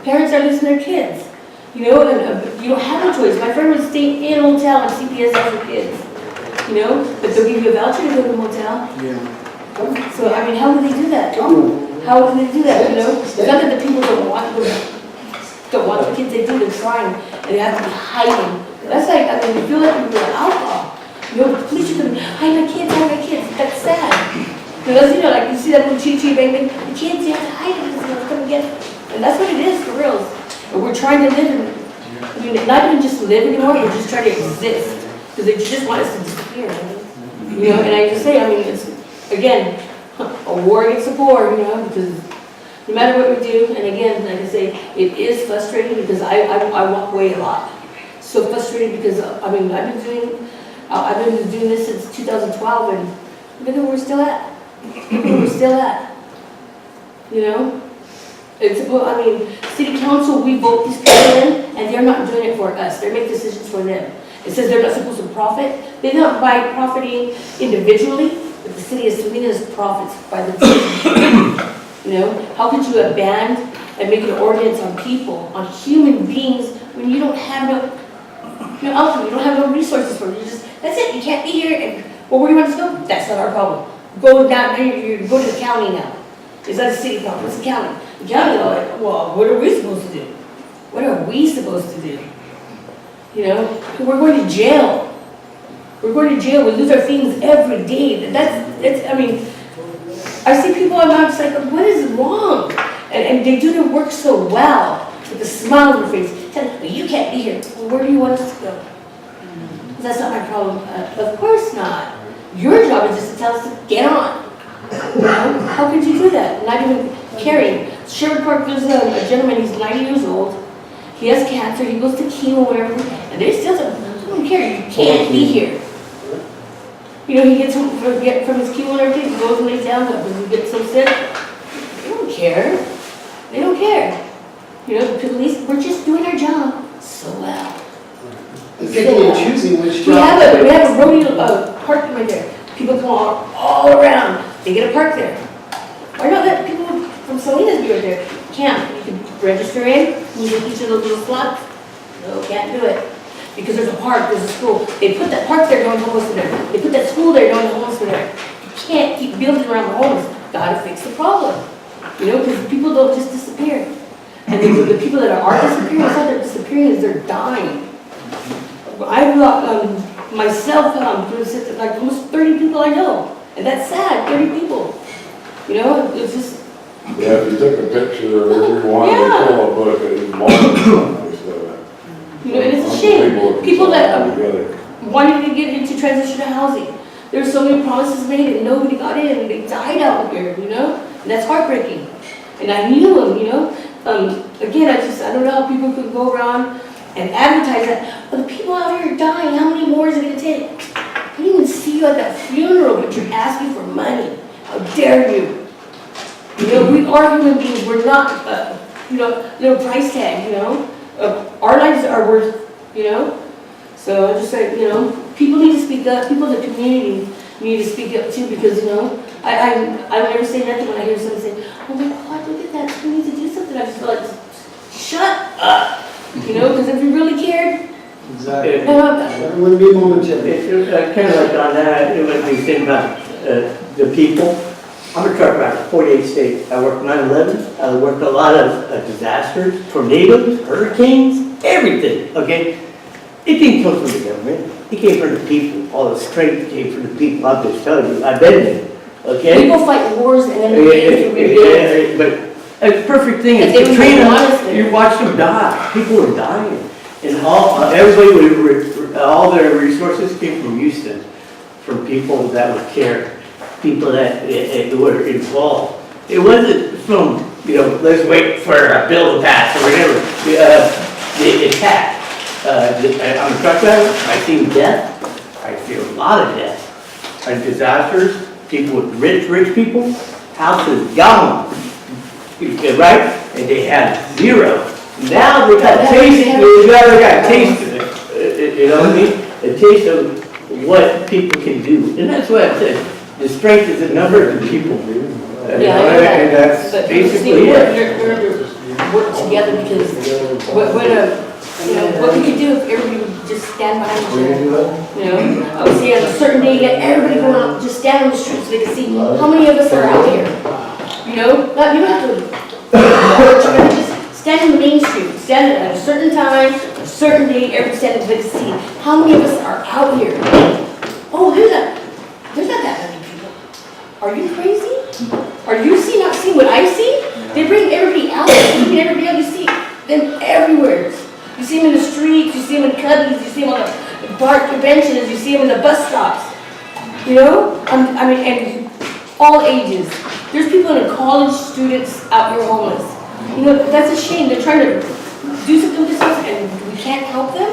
Parents are losing their kids. You know, and you don't have no choice. My friend was staying in a hotel and CPS has her kids. You know, but they'll give you a voucher to go to a motel. Yeah. So, I mean, how would they do that? How would they do that, you know? It's not that the people don't want the kids, they do, they're trying, and they have to be hiding. That's like, I mean, you feel like you're doing alcohol. You know, the police are gonna hide my kids, that's sad. Because, you know, like you see that little chee-chee bang bang, the kids, you have to hide them, because they'll come and get it. And that's what it is, for real. And we're trying to live in, I mean, not even just live anymore, we're just trying to exist. Because they just want us to disappear. You know, and I just say, I mean, it's, again, a war against the poor, you know, because no matter what we do, and again, like I say, it is frustrating because I walk away a lot. So frustrated because, I mean, I've been doing this since 2012, and look at where we're still at. Look where we're still at. You know? It's, I mean, city council, we vote these people in, and they're not doing it for us. They make decisions for them. It says they're not supposed to profit. They're not by profiting individually, but the city of Salinas profits by the decisions. You know, how could you abandon and make an ordinance on people, on human beings, when you don't have no outcome, you don't have no resources for it. You just, that's it, you can't be here, and, well, where do you want us to go? That's not our problem. Go down, you go to the county now. It's not a city problem, it's the county. The county, like, well, what are we supposed to do? What are we supposed to do? You know, we're going to jail. We're going to jail, we lose our things every day. That's, I mean, I see people, and I'm just like, what is wrong? And they do their work so well, with a smile on their face, tell them, well, you can't be here. Well, where do you want us to go? That's not my problem. Of course not. Your job is just to tell us to get on. You know? How could you do that? Not even caring. Sherwood Park, there's a gentleman, he's 90 years old. He has cancer, he goes to chemo, whatever, and they still don't care, you can't be here. You know, he gets home from his chemo and everything, he goes and lays down, but when he gets so sick, they don't care. They don't care. You know, the police, we're just doing our job so well. And picking and choosing which We job. have a rodeo parking right there. People come all around, they get a park there. Why not let people from Salinas be right there? Can't. You can register in, move each of those little slots. No, can't do it. Because there's a park, there's a school. They put that park there, don't homeless there. They put that school there, don't homeless there. You can't keep building around the homeless. Gotta fix the problem. You know, because people don't just disappear. And the people that are disappearing, it's not they're disappearing, is they're dying. I've myself, like almost 30 people I know. And that's sad, 30 people. You know, it's just. Yeah, if you took a picture of everyone, yeah. They pull a book, it's multiple. You know, and it's a shame. People that wanted to get into transitional housing. There's so many promises made and nobody got in and they died out here, you know? And that's heartbreaking. And I knew them, you know? Again, I don't know how people could go around and advertise that. But the people out here are dying, how many more is it gonna take? I didn't even see you at that funeral, but you're asking for money. How dare you? You know, we are human beings, we're not, you know, little price tag, you know? Our lives are worth, you know? So I just said, you know, people need to speak up, people in the community need to speak up too, because, you know, I don't ever say nothing when I hear someone say, oh my God, look at that, we need to do something. I just feel like, shut up, you know, because if you really cared, exactly. It wouldn't be momentary. Kind of like on that, it would be thinking about the people. I'm a truck driver, 48 states. I worked 9/11. I worked a lot of disasters, tornadoes, hurricanes, everything, okay? It didn't come from the government. It came from the people. All the strength came from the people. I'm just telling you, I've been there, okay? People fight wars and then but a perfect thing is Katrina, you watch them die. People were dying. And everybody, all their resources came from Houston, from people that would care. People that were involved. It wasn't from, you know, let's wait for a bill to pass or whatever. The attack. I'm a truck driver. I've seen death. I see a lot of death. And disasters. People with rich people. Houses gone. right? And they had 0. Now they got a taste, they got a taste of it, you know what I mean? A taste of what people can do. And that's what I said, the strength is in numbers of people. And that's But basically we it. work together because what we could do if everybody would just stand behind each other. I would say on a certain day, get everybody going out, just stand on the street so they can see how many of us are out here. You don't have to just stand in the main street, stand at a certain time, a certain day, everybody stand so they can see how many of us are out here. Oh, there's not that many people. Are you crazy? Are you not seeing what I see? They bring everybody out, you see them everywhere. You see them in the streets, you see them in cubbies, you see them on the park benches, you see them in the bus stops. And all ages. There's people in college students out here homeless. That's a shame. They're trying to do something with this and we can't help them.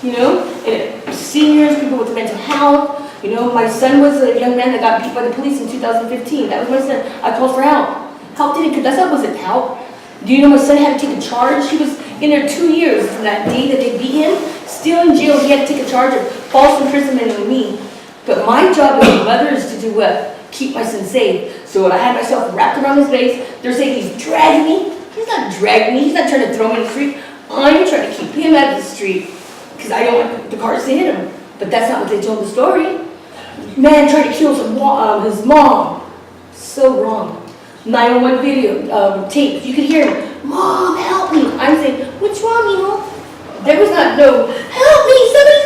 And seniors, people with mental health. My son was a young man that got beat by the police in 2015. That was my son. I called for help. Help didn't come. That wasn't help. Do you know my son had to take a charge? He was in there 2 years from that day that they beat him. Still in jail, he had to take a charge of false imprisonment on me. But my job as a mother is to do what? Keep my son safe. So when I had myself wrapped around his waist, they're saying he's dragging me. He's not dragging me. He's not trying to throw me in the street. I'm trying to keep him out of the street because I don't want the cars to hit him. But that's not what they told the story. Man tried to kill his mom. So wrong. 911 video tapes. You could hear him. Mom, help me. I'm saying, what's wrong, Mimo? There was not no, help me, somebody.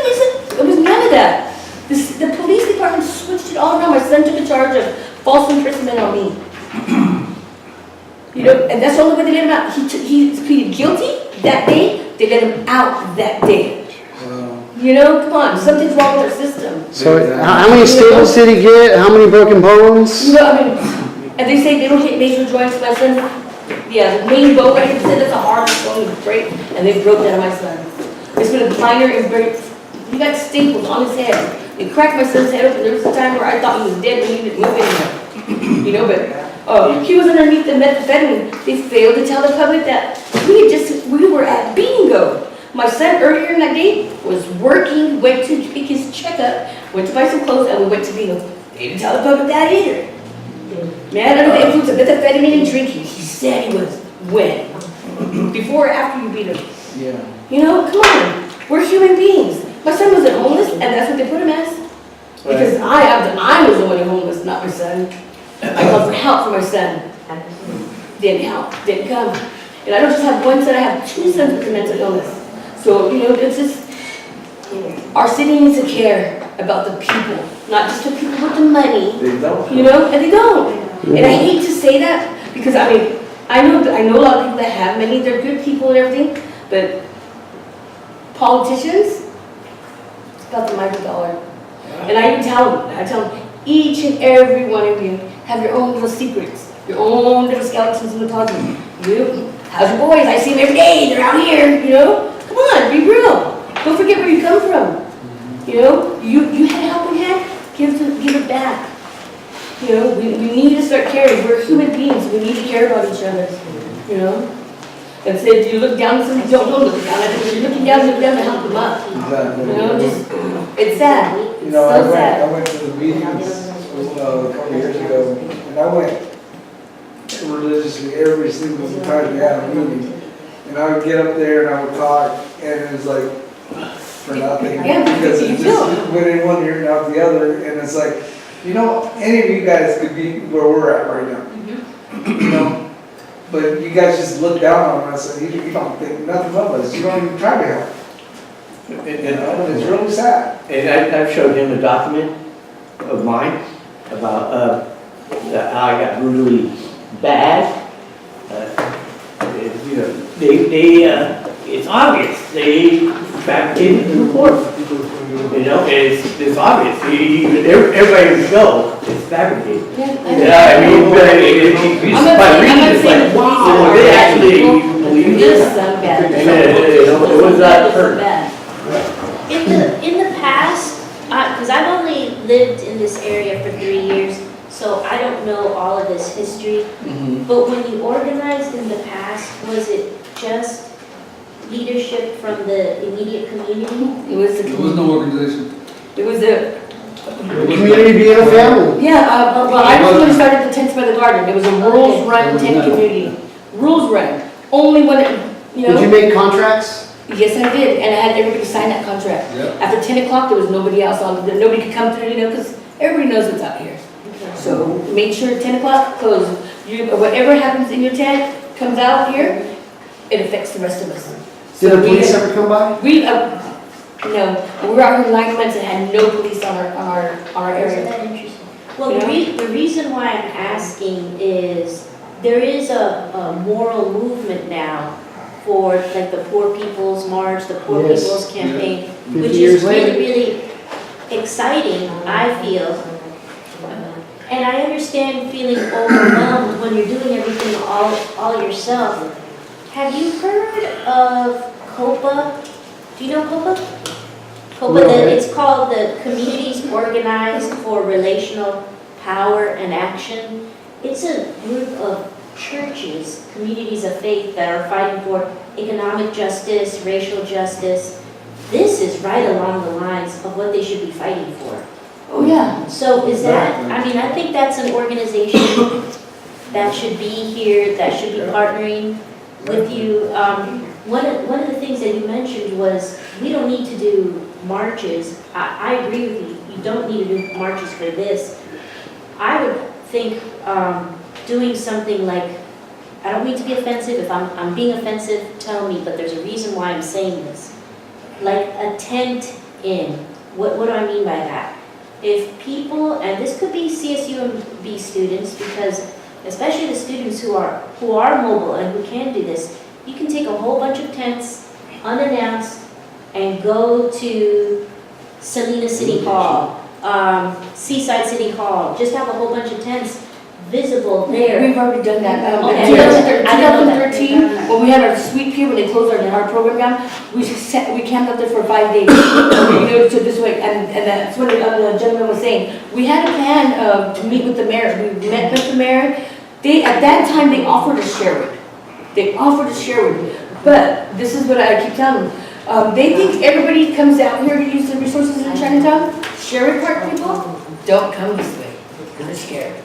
There was none of that. The police department switched it all around. My son took a charge of false imprisonment on me. And that's the only way they let him out. He pleaded guilty that day. They let him out that day. Come on, something's wrong with our system. So how many staples did he get? How many broken bones? And they say they don't hit major joints. My son, the main bone right here, they said that's a hard bone to break, and they broke that on my son. It's been a minor and break. He got staples on his head. They cracked my son's head open. There was a time where I thought he was dead when he didn't move anymore. But he was underneath the methamphetamine. They failed to tell the public that we were at bingo. My son earlier in that day was working, went to pick his checkup, went to buy some clothes, and we went to bingo. They didn't tell the public that either. Man, under the influence of methamphetamine and drinking, he said he was when? Before or after you beat him? Yeah. Come on. We're human beings. My son wasn't homeless, and that's what they put him as. Because I was the one who homeless, not my son. I called for help for my son. Didn't help, didn't come. And I don't just have one son, I have 2 sons with mental illness. So, it's just, our city needs to care about the people, not just the people with the money. They don't. And they don't. And I hate to say that, because I know a lot of people that have money, they're good people and everything, but politicians, it's about the microdollar. And I even tell them, each and every one of you have your own little secrets, your own little skeletons in the closet. How's your boys? I see them every day, they're out here, Come on, be real. Don't forget where you come from. You had a helping hand, give it back. We need to start caring. We're human beings. We need to care about each other. And say if you look down at somebody, don't look down at them. If you're looking down, look down to help them up. Exactly. It's sad. I went to the meetings a couple years ago, and I went religiously every single time we had a meeting. And I would get up there and I would talk, and it was like, for nothing. Because it just went in one ear and out the other, and it's like, any of you guys could be where we're at right now. But you guys just look down on us, and you don't think nothing of us. You don't even try to help. And it's really sad. And I've showed him a document of mine about how I got brutally bad. It's obvious. They fabricated the report. It's obvious. Everybody would know it's fabricated. It's wow. They actually believe it. It was that hurt. In the past, because I've only lived in this area for 3 years, so I don't don't know all of this history, but when you organized in the past, was it just leadership from the immediate community? It was the There was no organization. It was a. The community being a family. Yeah, well, I actually started the Tents by the Garden. It was a rules-run tent community. Rules-run. Only when, you know. Did you make contracts? Yes, I did, and I had everybody sign that contract. Yep. After 10 o'clock, there was nobody else on, nobody could come through, you know, because everybody knows what's out here. So make sure 10 o'clock close. Whatever happens in your tent comes out here, it affects the rest of us. Did the police ever come by? No, we were out here 9 months and had no police on our Isn't area. that interesting? Well, You the reason why I'm asking is there is a moral movement now for like the Poor People's March, the Poor Yes. People's Campaign, 50 which years is really, later. really exciting, I feel. And I understand feeling overwhelmed when you're doing everything all yourself. Have you heard of COPA? Do you know COPA? COPA, it's called the Communities Organized for Relational Power and Action. It's a group of churches, communities of faith that are fighting for economic justice, racial justice. This is right along the lines of what they should be fighting for. Oh, yeah. So is that, I mean, I think that's an organization that should be here, that should be partnering with you. One of the things that you mentioned was we don't need to do marches. I agree with you. You don't need to do marches for this. I would think doing something like, I don't mean to be offensive. If I'm being offensive, tell me, but there's a reason why I'm saying this. Like a tent in. What do I mean by that? If people, and this could be CSU and B students, because especially the students who are mobile and who can do this, you can take a whole bunch of tents unannounced and go to Salinas City Hall, Seaside City Hall, just have a whole bunch of tents visible there. We've already done that. Okay. In 2013, when we had our sweep here, when they closed our program down, we camped out there for 5 days. You know, so this way, and that's what the gentleman was saying. We had a plan to meet with the mayor. We met with the mayor. At that time, they offered us Sherwood. But this is what I keep telling them. They think everybody comes out here to use the resources in Chinatown. Sherwood Park people don't come this way because they're scared.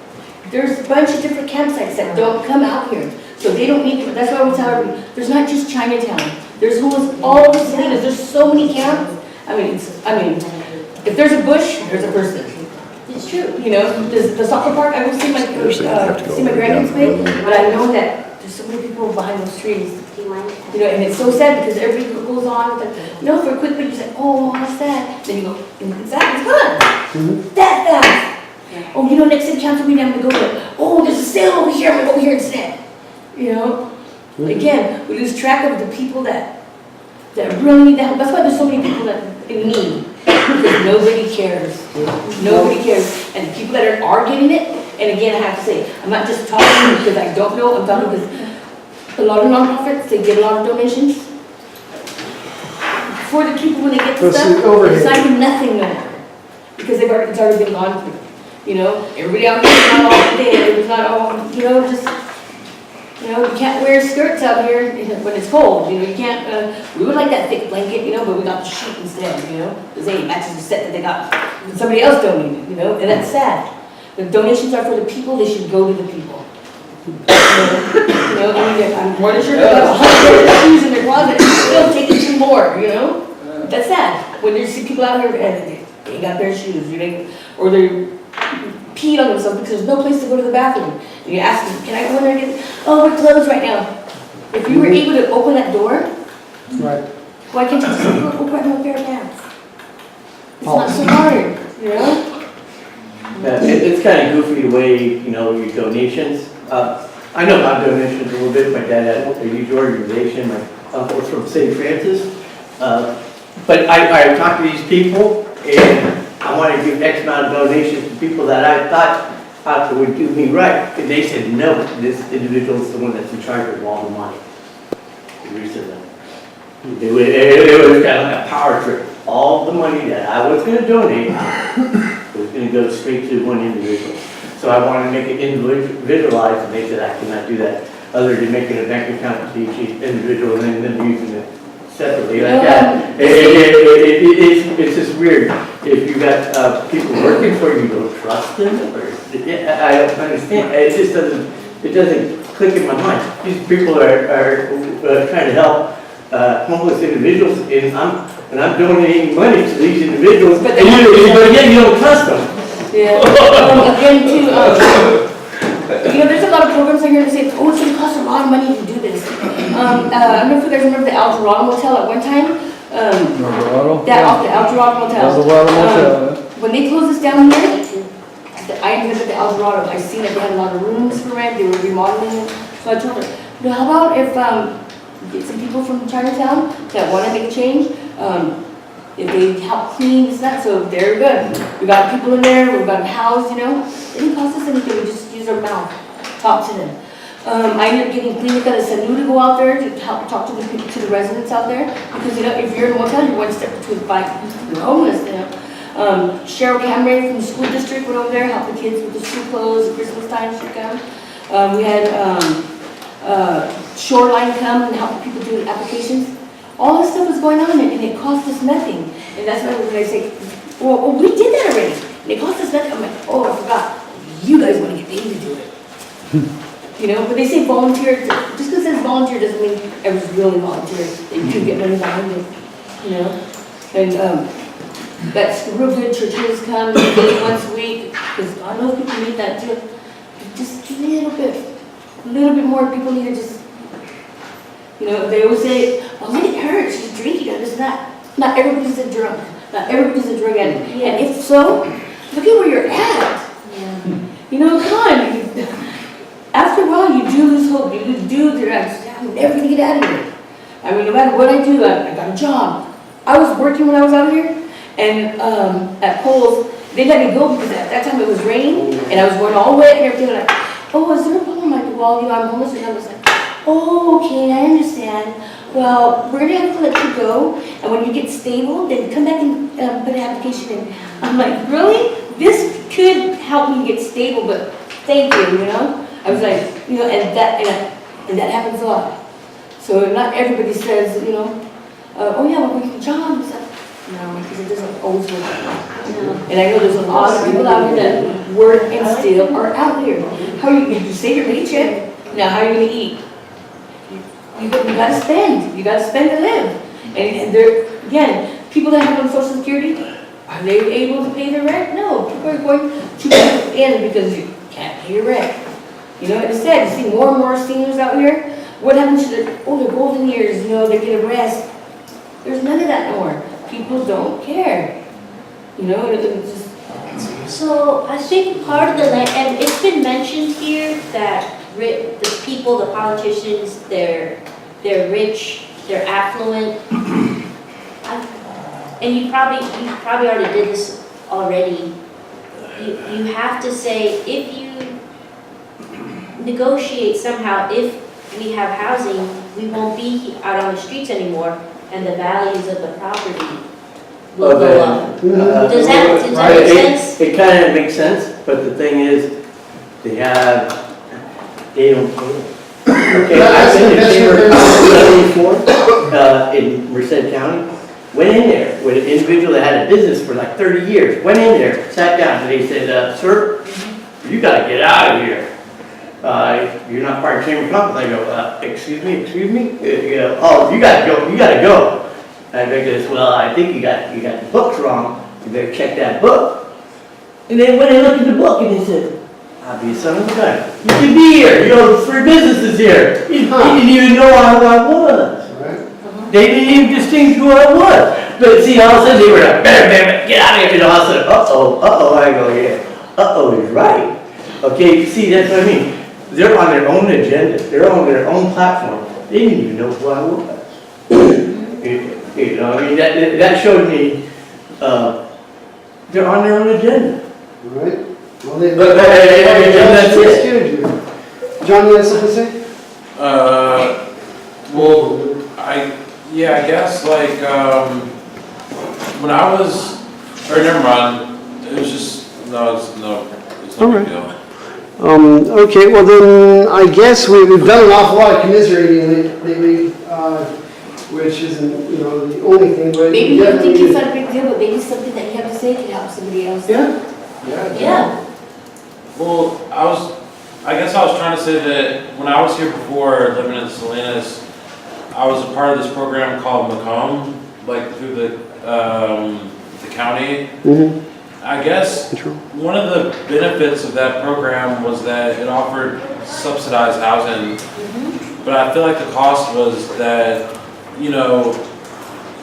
There's a bunch of different campsites that don't come out here. So they don't need to, that's why we tell everybody, there's not just Chinatown. There's almost all over Salinas. There's so many camps. I mean, if there's a bush, there's a person. It's true. You know, the soccer park, I will see my grandkids play, but I know that there's so many people behind those trees. You know, and it's so sad because everybody goes on with it. You know, for a quick bit, you say, oh, what's that? Then you go, it's gone. That fast. Oh, you know, next city council meeting, I'm gonna go there. Oh, there's a sale over here, I'm gonna go over here instead. You know? Again, we lose track of the people that really need that help. That's why there's so many people that in need. Because nobody cares. Nobody cares. And the people that are getting it, and again, I have to say, I'm not just talking because I don't know, I'm talking because a lot of nonprofits, they get a lot of donations. For the people when they get the stuff, it's not even nothing no more. Because it's already been gone through. You know, everybody out here is not all dead, it's not all, you know, just, you know, you can't wear skirts out here when it's cold, you know, you can't, we would like that thick blanket, you know, but we got the sheet instead, you know, because they matches the set that they got, somebody else donated, you know, and that's sad. The donations are for the people, they should go to the people. You know, I mean, I'm more than sure they have 100 shoes in their closet, they'll take 2 more, you know? That's sad, when you see people out here and they got their shoes, you know, or they peed on themselves because there's no place to go to the bathroom. And you ask them, can I go in there and get, oh, we're closed right now. If you were able to open that door, why can't you just go grab a pair of pants? It's not so hard, you know? It's kind of goofy the way, you know, your donations. I know about donations a little bit. My dad had a huge organization. My uncle was from St. Francis. But I talked to these people, and I wanted to give X amount of donations to people that I thought would do me right. And they said, no, this individual is the one that's in charge of all the money. Recently. It was kind of like a power trip. All the money that I was going to donate was going to go straight to one individual. So I wanted to make it individualized, and they said I cannot do that, other than making a bank account to each individual and then using it separately like that. It's just weird. If you got people working for you, you don't trust them, or, I don't understand. It doesn't click in my mind. These people are trying to help homeless individuals, and I'm donating money to these individuals, but again, you don't trust them. Yeah. Again, too, there's a lot of programs out here that say, oh, it's going to cost a lot of money to do this. I don't know if you guys remember the El Dorado Motel at one time. The El Dorado Motel. When they closed this down here, I ended up at the El Dorado. I seen that they had a lot of rooms for rent. They were remodeling it. So I told her, how about if get some people from Chinatown that want to make a change? If they help clean this, that, so they're good. We got people in there, we've got them housed, It didn't cost us anything, we just use our mouth, talk to them. I ended up getting cleaners out of Sanu to go out there to help talk to the residents out there. Because, if you're in a motel, you're one step between you're homeless, Cheryl Cameron from the school district went over there, helped the kids with the school clothes, at Christmas time, she come. We had Shoreline come and help people do the applications. All this stuff was going on and it cost us nothing. And that's why when I say, well, we did that already. And it cost us nothing. I'm like, oh, I forgot. You guys want to get paid to do it. But they say volunteer. Just because it says volunteer doesn't mean everyone's really volunteer. They do get money behind it. And that's real good. Churches come once a week. Because I know people need that too. Just a little bit more. People need to just, they always say, well, when it hurts, you drink, this and that. Not everybody's a drunk. Not everybody's a drug addict. Yeah. And if so, look at where you're at. Yeah. Come on. After a while, you do lose hope. You do, I'm never going to get out of here. I mean, no matter what I do, I got a job. I was working when I was out here, and at Kohl's, they let me go because at that time it was raining, and I was going all wet and everything. Like, oh, is there a problem? I'm like, well, I'm homeless, and I was like, oh, okay, I understand. Well, we're going to have to let you go, and when you get stable, then come back and put an application in. I'm like, really? This could help me get stable, but thank you, I was like, and that happens a lot. So not everybody says, oh yeah, we're going to jobs. No, because it doesn't always work. No. And I know there's a lot of people out here that work and still are out here. How are you save your paycheck? Now how are you going to eat? You got to spend. You got to spend to live. And again, people that have on Social Security, are they able to pay their rent? No. People are going to pay in because you can't pay your rent. And it's sad. You see more and more seniors out here. What happens to their golden years? They get a rest. There's none of that anymore. People don't care. It's just. So I think part of the and it's been mentioned here that the people, the politicians, they're rich, they're affluent. And you probably already did this already. You have to say, if you negotiate somehow, if we have housing, we won't be out on the streets anymore, and the values of the property will go up. Does that make sense? It kind of makes sense, but the thing is, they don't pay. Okay, I've been to Chamber in Merced County. Went in there with an individual that had a business for like 30 years. Went in there, sat down, and they said, sir, you got to get out of here. You're not part of Chamber of Commerce. I go, excuse me? Oh, you got to go. I goes, well, I think you got the books wrong. You better check that book. And then when they looked at the book, and they said, I'll be a son of a gun. You should be here. There's 3 businesses here. He didn't even know who I was. They didn't even distinguish who I was. But see, all of a sudden they were like, get out of here. And all of a sudden, I go, yeah. He's right. Okay, see, that's what I mean. They're on their own agenda. They're on their own platform. They didn't even know who I was. That showed me they're on their own agenda. All right. Well, that's it. John, you have something to say? I guess when I was, or never mind, it was just, it's no big deal. Okay, well then, I guess we've done an awful lot of commiserating lately, which isn't, you know, the only thing, but. Maybe you don't think it's not a big deal, but maybe something that you have to say can help somebody else. Yeah. Yeah. Well, I guess I was trying to say that when I was here before, living in Salinas, I was a part of this program called Macomb, like through the county. Mm-hmm. I guess one of the benefits of that program was that it offered subsidized housing, but I feel like the cost was that, you know,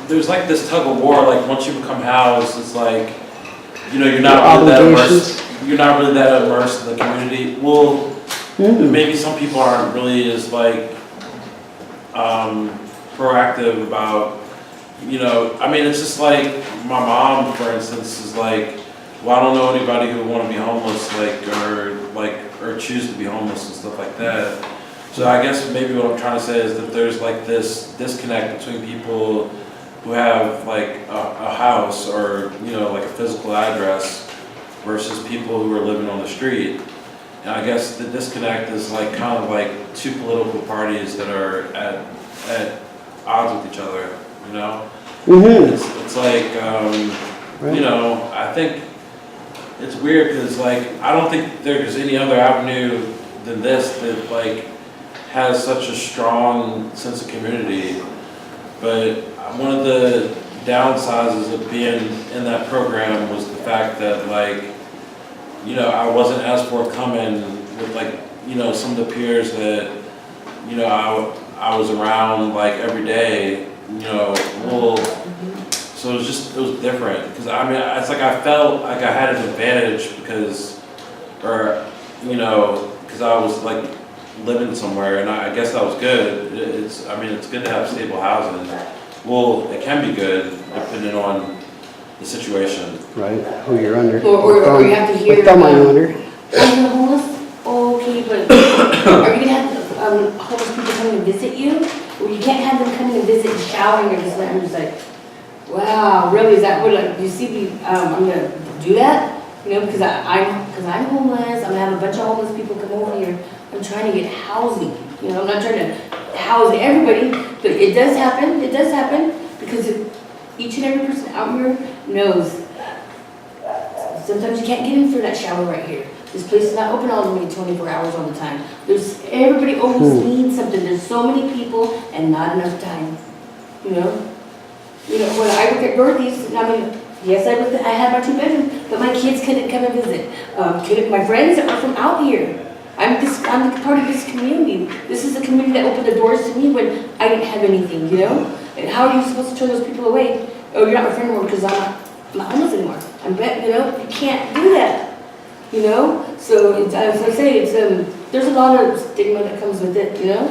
there's like this tug of war, like once you become housed, it's like, you know, you're not really that immersed in the community. Well, maybe some people aren't really as like proactive about, you know, I mean, it's just like my mom, for instance, is like, well, I don't know anybody who would want to be homeless, or choose to be homeless and stuff like that. So I guess maybe what I'm trying to say is that there's like this disconnect between people who have like a house or, you know, like a physical address versus people who are living on the street. And I guess the disconnect is like kind of like two political parties that are at odds with each other, you know? It's like, you know, I think it's weird because like, I don't think there's any other avenue than this that like has such a strong sense of community. But one of the downsides of being in that program was the fact that like, you know, I wasn't as forthcoming with like, you know, some of the peers that, you know, I was around like every day, you know, so it was different. Because I mean, it's like I felt like I had an advantage because I was like living somewhere, and I guess that was good. I mean, it's good to have stable housing. Well, it can be good depending on the situation. Right, who you're under. Or you have to hear. What thumb are you under? Are you homeless? Okay, but are you gonna have homeless people coming to visit you? Or you can't have them coming to visit and showering or just like, I'm just like, wow, really, is that what, like, you see me, I'm gonna do that? You know, because I'm homeless, I'm gonna have a bunch of homeless people come over here. I'm trying to get housing, you know, I'm not trying to house everybody, but it does happen, because each and every person out here knows sometimes you can't get in for that shower right here. This place is not open all the way 24 hours all the time. Everybody always needs something. There's so many people and not enough time, you know? You know, when I work at Dorothy's, I mean, yes, I had my 2-bedroom, but my kids couldn't come and visit. My friends are from out here. I'm part of this community. This is the community that opened the doors to me when I didn't have anything, you know? And how are you supposed to turn those people away? Oh, you're not my friend anymore because I'm not homeless anymore. You know, you can't do that, you know? So, as I say, there's a lot of stigma that comes with it, you know?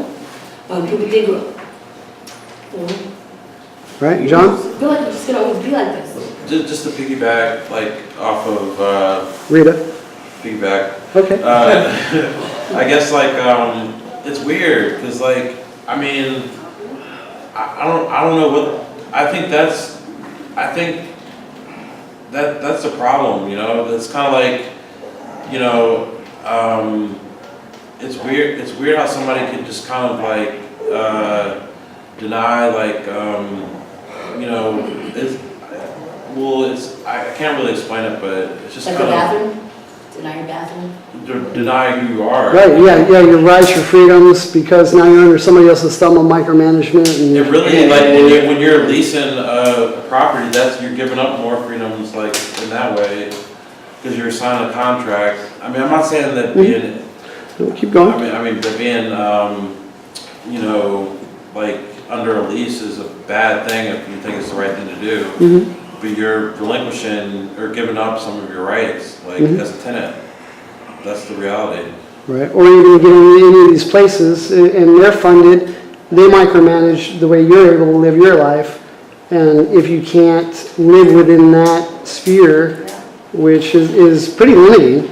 People think, you know? Right, John? I feel like it's just gonna always be like this. Just to piggyback, like, off of, Rita. Piggyback. Okay. I guess, like, it's weird, because, like, I mean, I don't know what, I think that's the problem, you know? It's kind of like, you know, it's weird how somebody could just kind of, like, deny, like, you know, I can't really explain it, but it's just like kind a bathroom? Deny your bathroom? Deny who you are. Right, yeah, your rights, your freedoms, because now you're under somebody else's thumb of micromanagement. And it really, like, when you're leasing a property, you're giving up more freedoms, like, in that way, because you're signing a contract. I mean, I'm not saying that being... Keep going. I mean, that being, you know, like, under a lease is a bad thing if you think it's the right thing to do. But you're relinquishing or giving up some of your rights, like, as a tenant. That's the reality. Right, or you're going to get into any of these places and they're funded, they micromanage the way you're able to live your life. And if you can't live within that sphere, which is pretty limiting,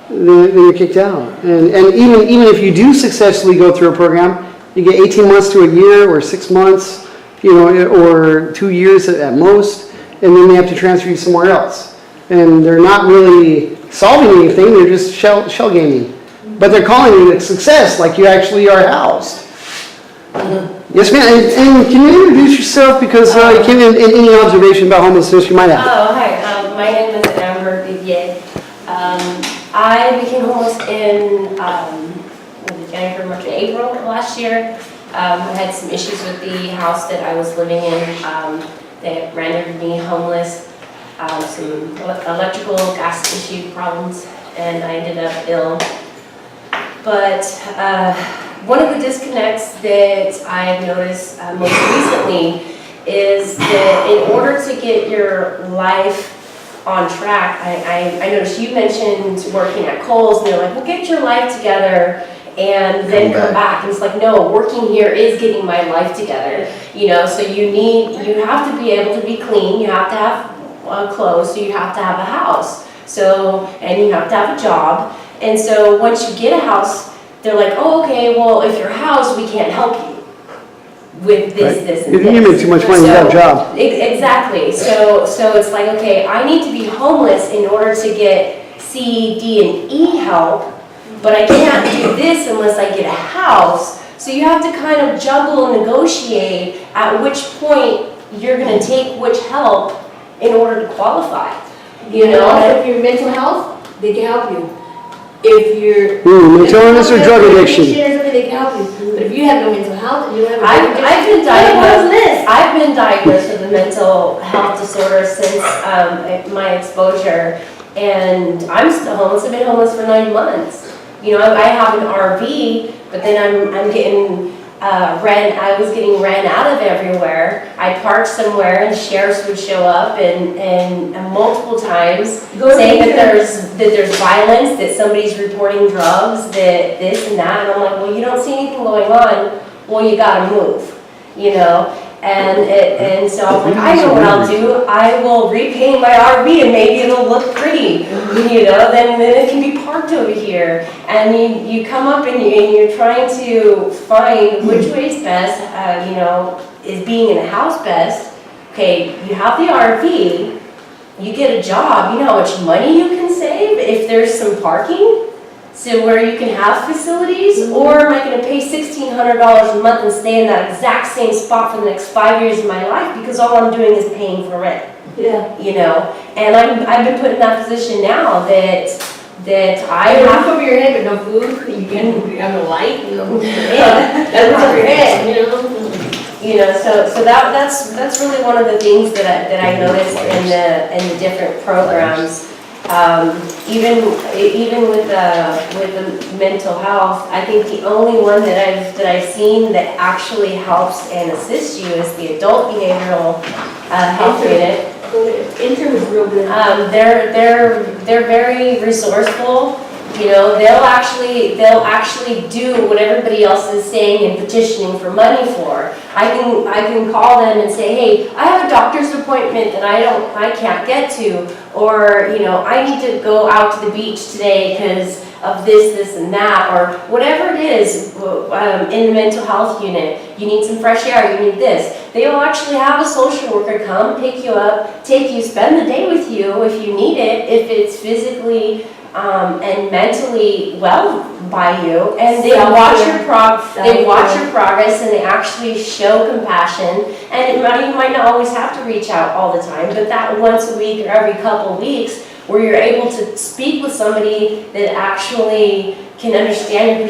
then you're kicked out. And even if you do successfully go through a program, you get 18 months to a year or 6 months, you know, or 2 years at most, and then they have to transfer you somewhere else. And they're not really solving anything, they're just shell gaming. but they're calling it a success, like you actually are housed. Yes, ma'am, and can you introduce yourself, because you came in, any observation about homelessness you might have? Oh, hi, my name is Amber Vivier. I became homeless in January, March, April of last year. I had some issues with the house that I was living in that rendered me homeless. Some electrical, gas issue problems, and I ended up ill. But one of the disconnects that I've noticed most recently is that in order to get your life on track, I noticed you mentioned working at Kohl's, and they're like, well, get your life together and then come back. And it's like, no, working here is getting my life together. You know, so you have to be able to be clean, you have to have clothes, so you have to have a house. So, and you have to have a job. And so once you get a house, they're like, oh, okay, well, if you're housed, we can't help you with this, this, and this. You make too much money, you have a job. Exactly. So it's like, okay, I need to be homeless in order to get C, D, and E help, but I can't do this unless I get a house. So you have to kind of juggle and negotiate at which point you're going to take which help in order to qualify. You know, if you're mental health, they can help you. If you're mental illness or drug addiction, they can help you. But if you have no mental health, you don't have I've been diagnosed. I've been diagnosed with a mental health disorder since my exposure, and I'm still homeless. I've been homeless for 9 months. You know, I have an RV, but then I'm getting I was getting ran out of everywhere. I parked somewhere and sheriffs would show up and multiple times saying that there's violence, that somebody's reporting drugs, that this and that. And I'm like, well, you don't see anything going on. Well, you gotta move, you know. And so I'm like, I know what I'll do. I will repaint my RV and maybe it'll look pretty, you know, then it can be parked over here. And you come up and you're trying to find which way's best, you know, is being in a house best. Okay, you have the RV, you get a job, you know how much money you can save if there's some parking? So where you can have facilities, or am I going to pay $1,600 a month and stay in that exact same spot for the next 5 years of my life because all I'm doing is paying for rent? Yeah. You know, and I've been put in that position now that I have over your head, but no food. You have no light. Yeah, that's over your head. You know, so that's really one of the things that I noticed in the different programs. Even with the mental health, I think the only one that I've seen that actually helps and assists you is the adult behavioral health unit. Intern is real good. They're very resourceful. You know, they'll actually do what everybody else is saying and petitioning for money for. I can call them and say, hey, I have a doctor's appointment that I can't get to, or you know, I need to go out to the beach today because of this, and that, or whatever it is in the mental health unit. You need some fresh air, you need this. They will actually have a social worker come, pick you up, take you, spend the day with you if you need it, if it's physically and mentally well by you, and they watch your progress, and they actually show compassion. And you might not always have to reach out all the time, but that once a week or every couple of weeks where you're able to speak with somebody that actually can understand your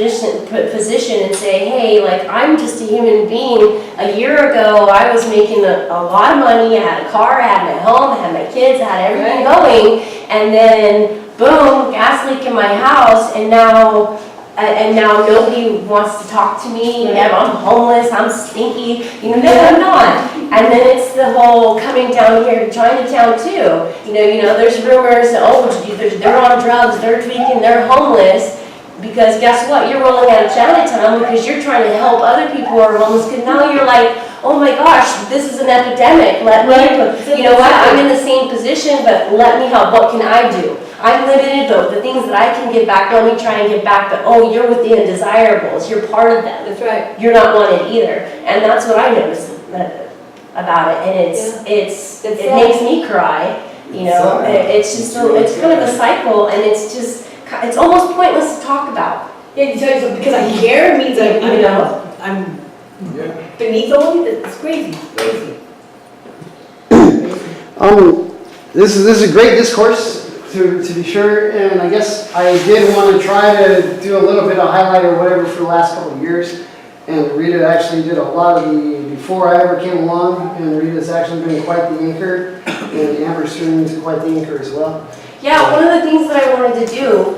position and say, hey, like, I'm just a human being. A year ago, I was making a lot of money. I had a car, I had my home, I had my kids, I had everything going, and then boom, gas leak in my house, and now nobody wants to talk to me. And I'm homeless, I'm stinky. You know, no, I'm not. And then it's the whole coming down here to Chinatown too. You know, there's rumors that, oh, they're on drugs, they're tweaking, they're homeless. Because guess what? You're rolling out of Chinatown because you're trying to help other people who are homeless. Because now you're like, oh my gosh, this is an epidemic. You know what? I'm in the same position, but let me help. What can I do? I'm limited, but the things that I can give back, let me try and give back. But oh, you're with the undesirables. You're part of them. That's right. You're not wanted either. And that's what I noticed about it. And it makes me cry. You know, it's just it's kind of a cycle, and it's almost pointless to talk about. Yeah, you tell yourself, because I care means I'm beneath all of it, it's crazy, crazy. This is a great discourse, to be sure, and I guess I did want to try to do a little bit of highlight or whatever for the last couple of years. And Rita actually did a lot of the, before I ever came along, and Rita's actually been quite the anchor, and Amber's doing quite the anchor as well. Yeah, one of the things that I wanted to do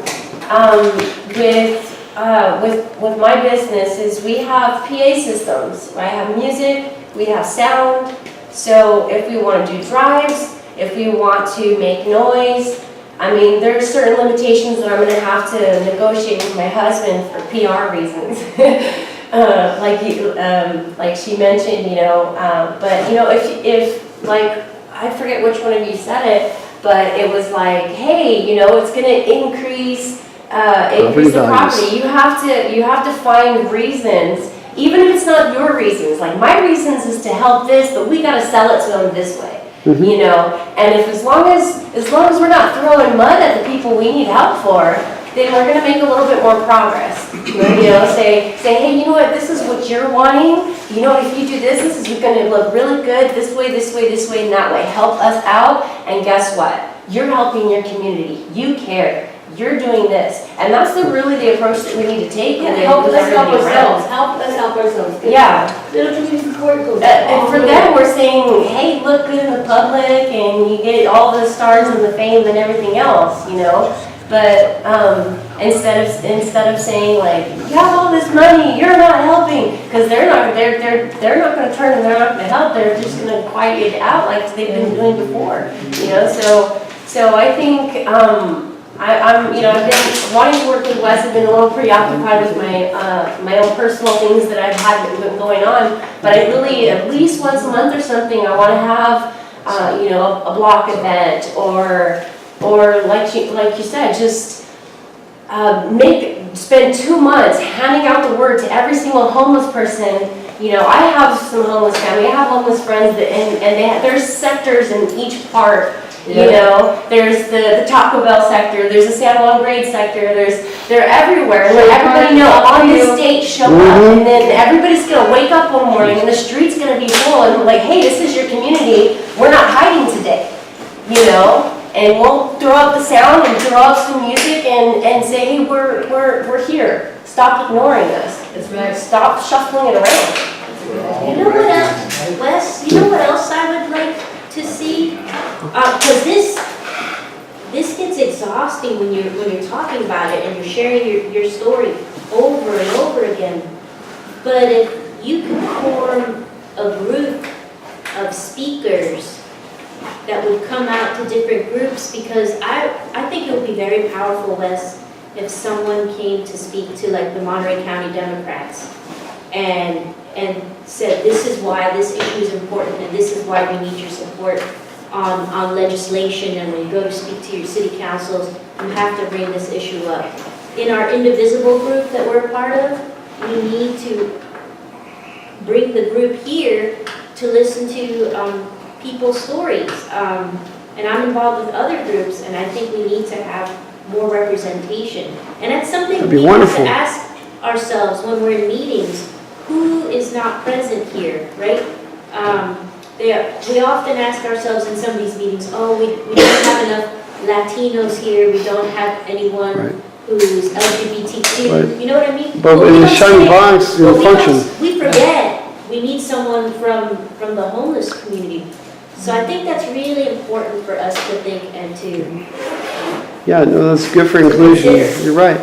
with my business is we have PA systems. I have music, we have sound. So if we want to do drives, if we want to make noise, I mean, there are certain limitations that I'm going to have to negotiate with my husband for PR reasons. Like she mentioned, but if like, I forget which one of you said it, but it was like, hey, it's going to increase the property. You have to find reasons, even if it's not your reasons. Like my reasons is to help this, but we got to sell it to them this way. And if as long as we're not throwing mud at the people we need help for, then we're going to make a little bit more progress. Say, hey, you know what, this is what you're wanting. If you do this is going to look really good this way, this way, this way, and that way. Help us out, and guess what? You're helping your community. You care. You're doing this. And that's really the approach that we need to take. Yeah, help us help ourselves. Help us help ourselves. Yeah. And for them, we're saying, hey, look good in the public, and you get all the stars and the fame and everything else, But instead of saying like, you have all this money, you're not helping, because they're not going to turn and they're not going to help. They're just going to quiet it out like they've been doing before, So I think I've been wanting to work with Wes. I've been a little preoccupied with my own personal things that I've had going on. But I really, at least once a month or something, I want to have a block event or like you said, just spend 2 months handing out the word to every single homeless person. I have some homeless family. I have homeless friends there's sectors in each part. There's the Taco Bell sector, there's the San Juan Grade sector, they're everywhere. And let everybody know on this date, show up, and then everybody's gonna wake up one morning and the street's gonna be full, and like, hey, this is your community. We're not hiding today, And we'll throw up the sound and throw up some music and say, hey, we're here. Stop ignoring us. Stop shuffling it around. You know what else, Wes? You know what else I would like to see? Because this gets exhausting when you're talking about it and you're sharing your story over and over again. But if you could form a group of speakers that would come out to different groups, because I think it would be very powerful, Wes, if someone came to speak to like the Monterey County Democrats and said, this is why this issue is important and this is why we need your support on legislation, and when you go to speak to your city councils, you have to bring this issue up. In our indivisible group that we're a part of, we need to bring the group here to listen to people's stories. And I'm involved with other groups, and I think we need to have more representation. And that's something we have to ask ourselves when we're in meetings. Who is not present here, right? We often ask ourselves in some of these meetings, we don't have enough Latinos here, we don't have anyone who's LGBTQ, you know what I mean? But in the shiny box, function. We forget we need someone from the homeless community. So I think that's really important for us to think and to... Yeah, no, that's good for inclusion. You're right.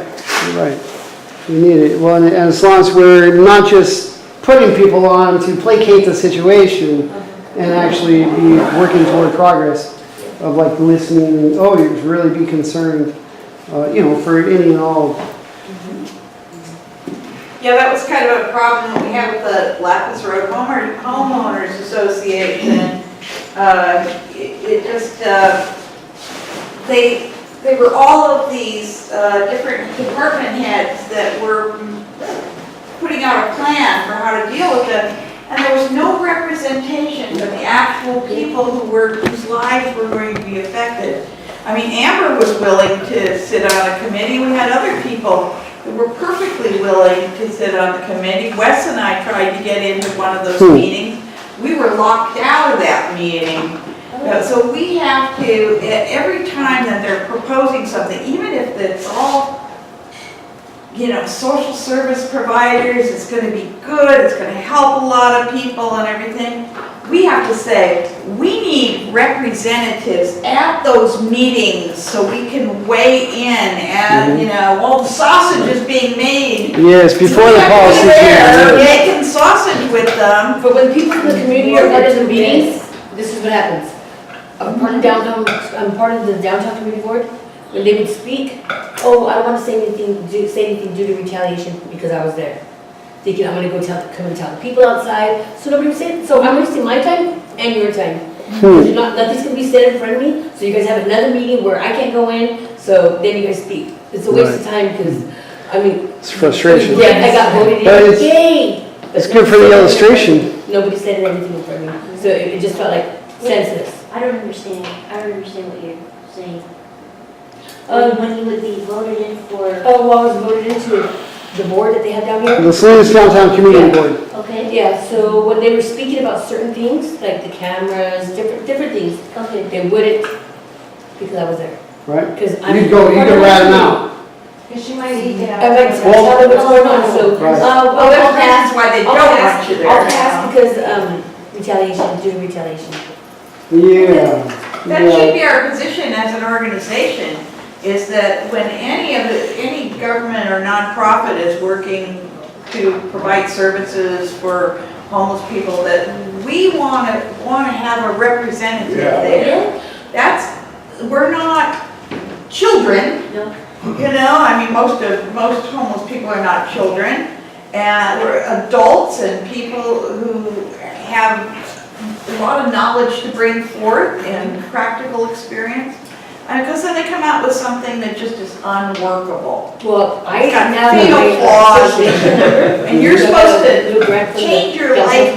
We need it. Well, and as long as we're not just putting people on to placate the situation and actually be working toward progress of like listening, you really be concerned, for any and all. Yeah, that was kind of a problem that we had with the Lapis Road Homeowners Association. It just, they were all of these different department heads that were putting out a plan for how to deal with them, and there was no representation of the actual people whose lives were going to be affected. I mean, Amber was willing to sit on a committee. We had other people were perfectly willing to sit on the committee. Wes and I tried to get into one of those meetings. We were locked out of that meeting. So we have to, every time that they're proposing something, even if it's all, you know, social service providers, it's gonna be good, it's gonna help a lot of people and everything, we have to say, we need representatives at those meetings so we can weigh in and, you know, well, the sausage is being made. Yes, before the policy They're change. making sausage with them. But when people in the community are part of the meetings, this is what happens. I'm part of the downtown community board. When they would speak, oh, I don't want to say anything due to retaliation because I was there. Thinking I'm gonna go come and tell the people outside, so nobody would say it. So I'm wasting my time and your time. Nothing's gonna be said in front of me, so you guys have another meeting where I can't go in, so then you guys speak. It's a waste of time because, I mean. It's frustration. Yeah, I got voted But in, it's- yay! It's good for the illustration. Nobody said anything in front of me, so it just felt like senseless. I don't understand what you're saying. Um, When you would be voted in for, Oh, well, I was voted into the board that they have down here. The Salinas Downtown Community Board. okay? Yeah, so when they were speaking about certain things, like the cameras, different things, they wouldn't, because I was there. Right? Because I'm. You could rat them out. Because she might need to have. I might tell them what's going on, so. Right. Well, there's reasons why they don't want you there. I'll pass because, retaliation, due to retaliation. Yeah. That should be our position as an organization, is that when any government or nonprofit is working to provide services for homeless people, that we want to have a representative there. That's, we're not children. No. You know, I mean, most homeless people are not children, and we're adults and people who have a lot of knowledge to bring forth and practical experience. And because then they come out with something that just is unworkable. Well, I It's got now. fatal flaws, and you're supposed to change your life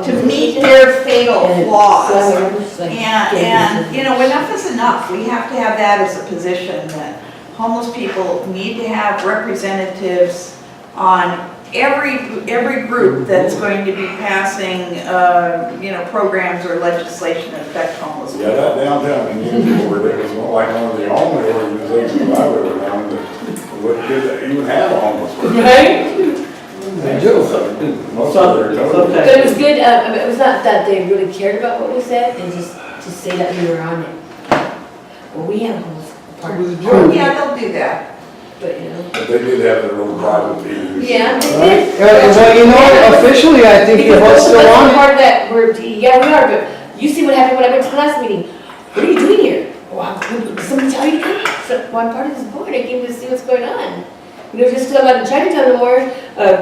to meet their fatal flaws. And, you know, enough is enough. We have to have that as a position, that homeless people need to have representatives on every group that's going to be passing, you know, programs or legislation that affect homeless people. Yeah, that downtown community board, it was like one of the only organizations I've ever known that even have a homeless person. Right? They do. Most of their total. But it was good, I mean, it was not that they really cared about what we said, they just say that we were on it. Well, we have homeless apartments. Yeah, they'll do that. But, you know. But they did have their own private meetings. Yeah, they did. Well, you know, officially, I think you're both still Because on. part of that, yeah, we are, but you see what happened when I went to the last meeting. What are you doing here? Well, did somebody tell you to come? So, well, I'm part of this board, I came to see what's going on. You know, just because I'm not in Chinatown no more,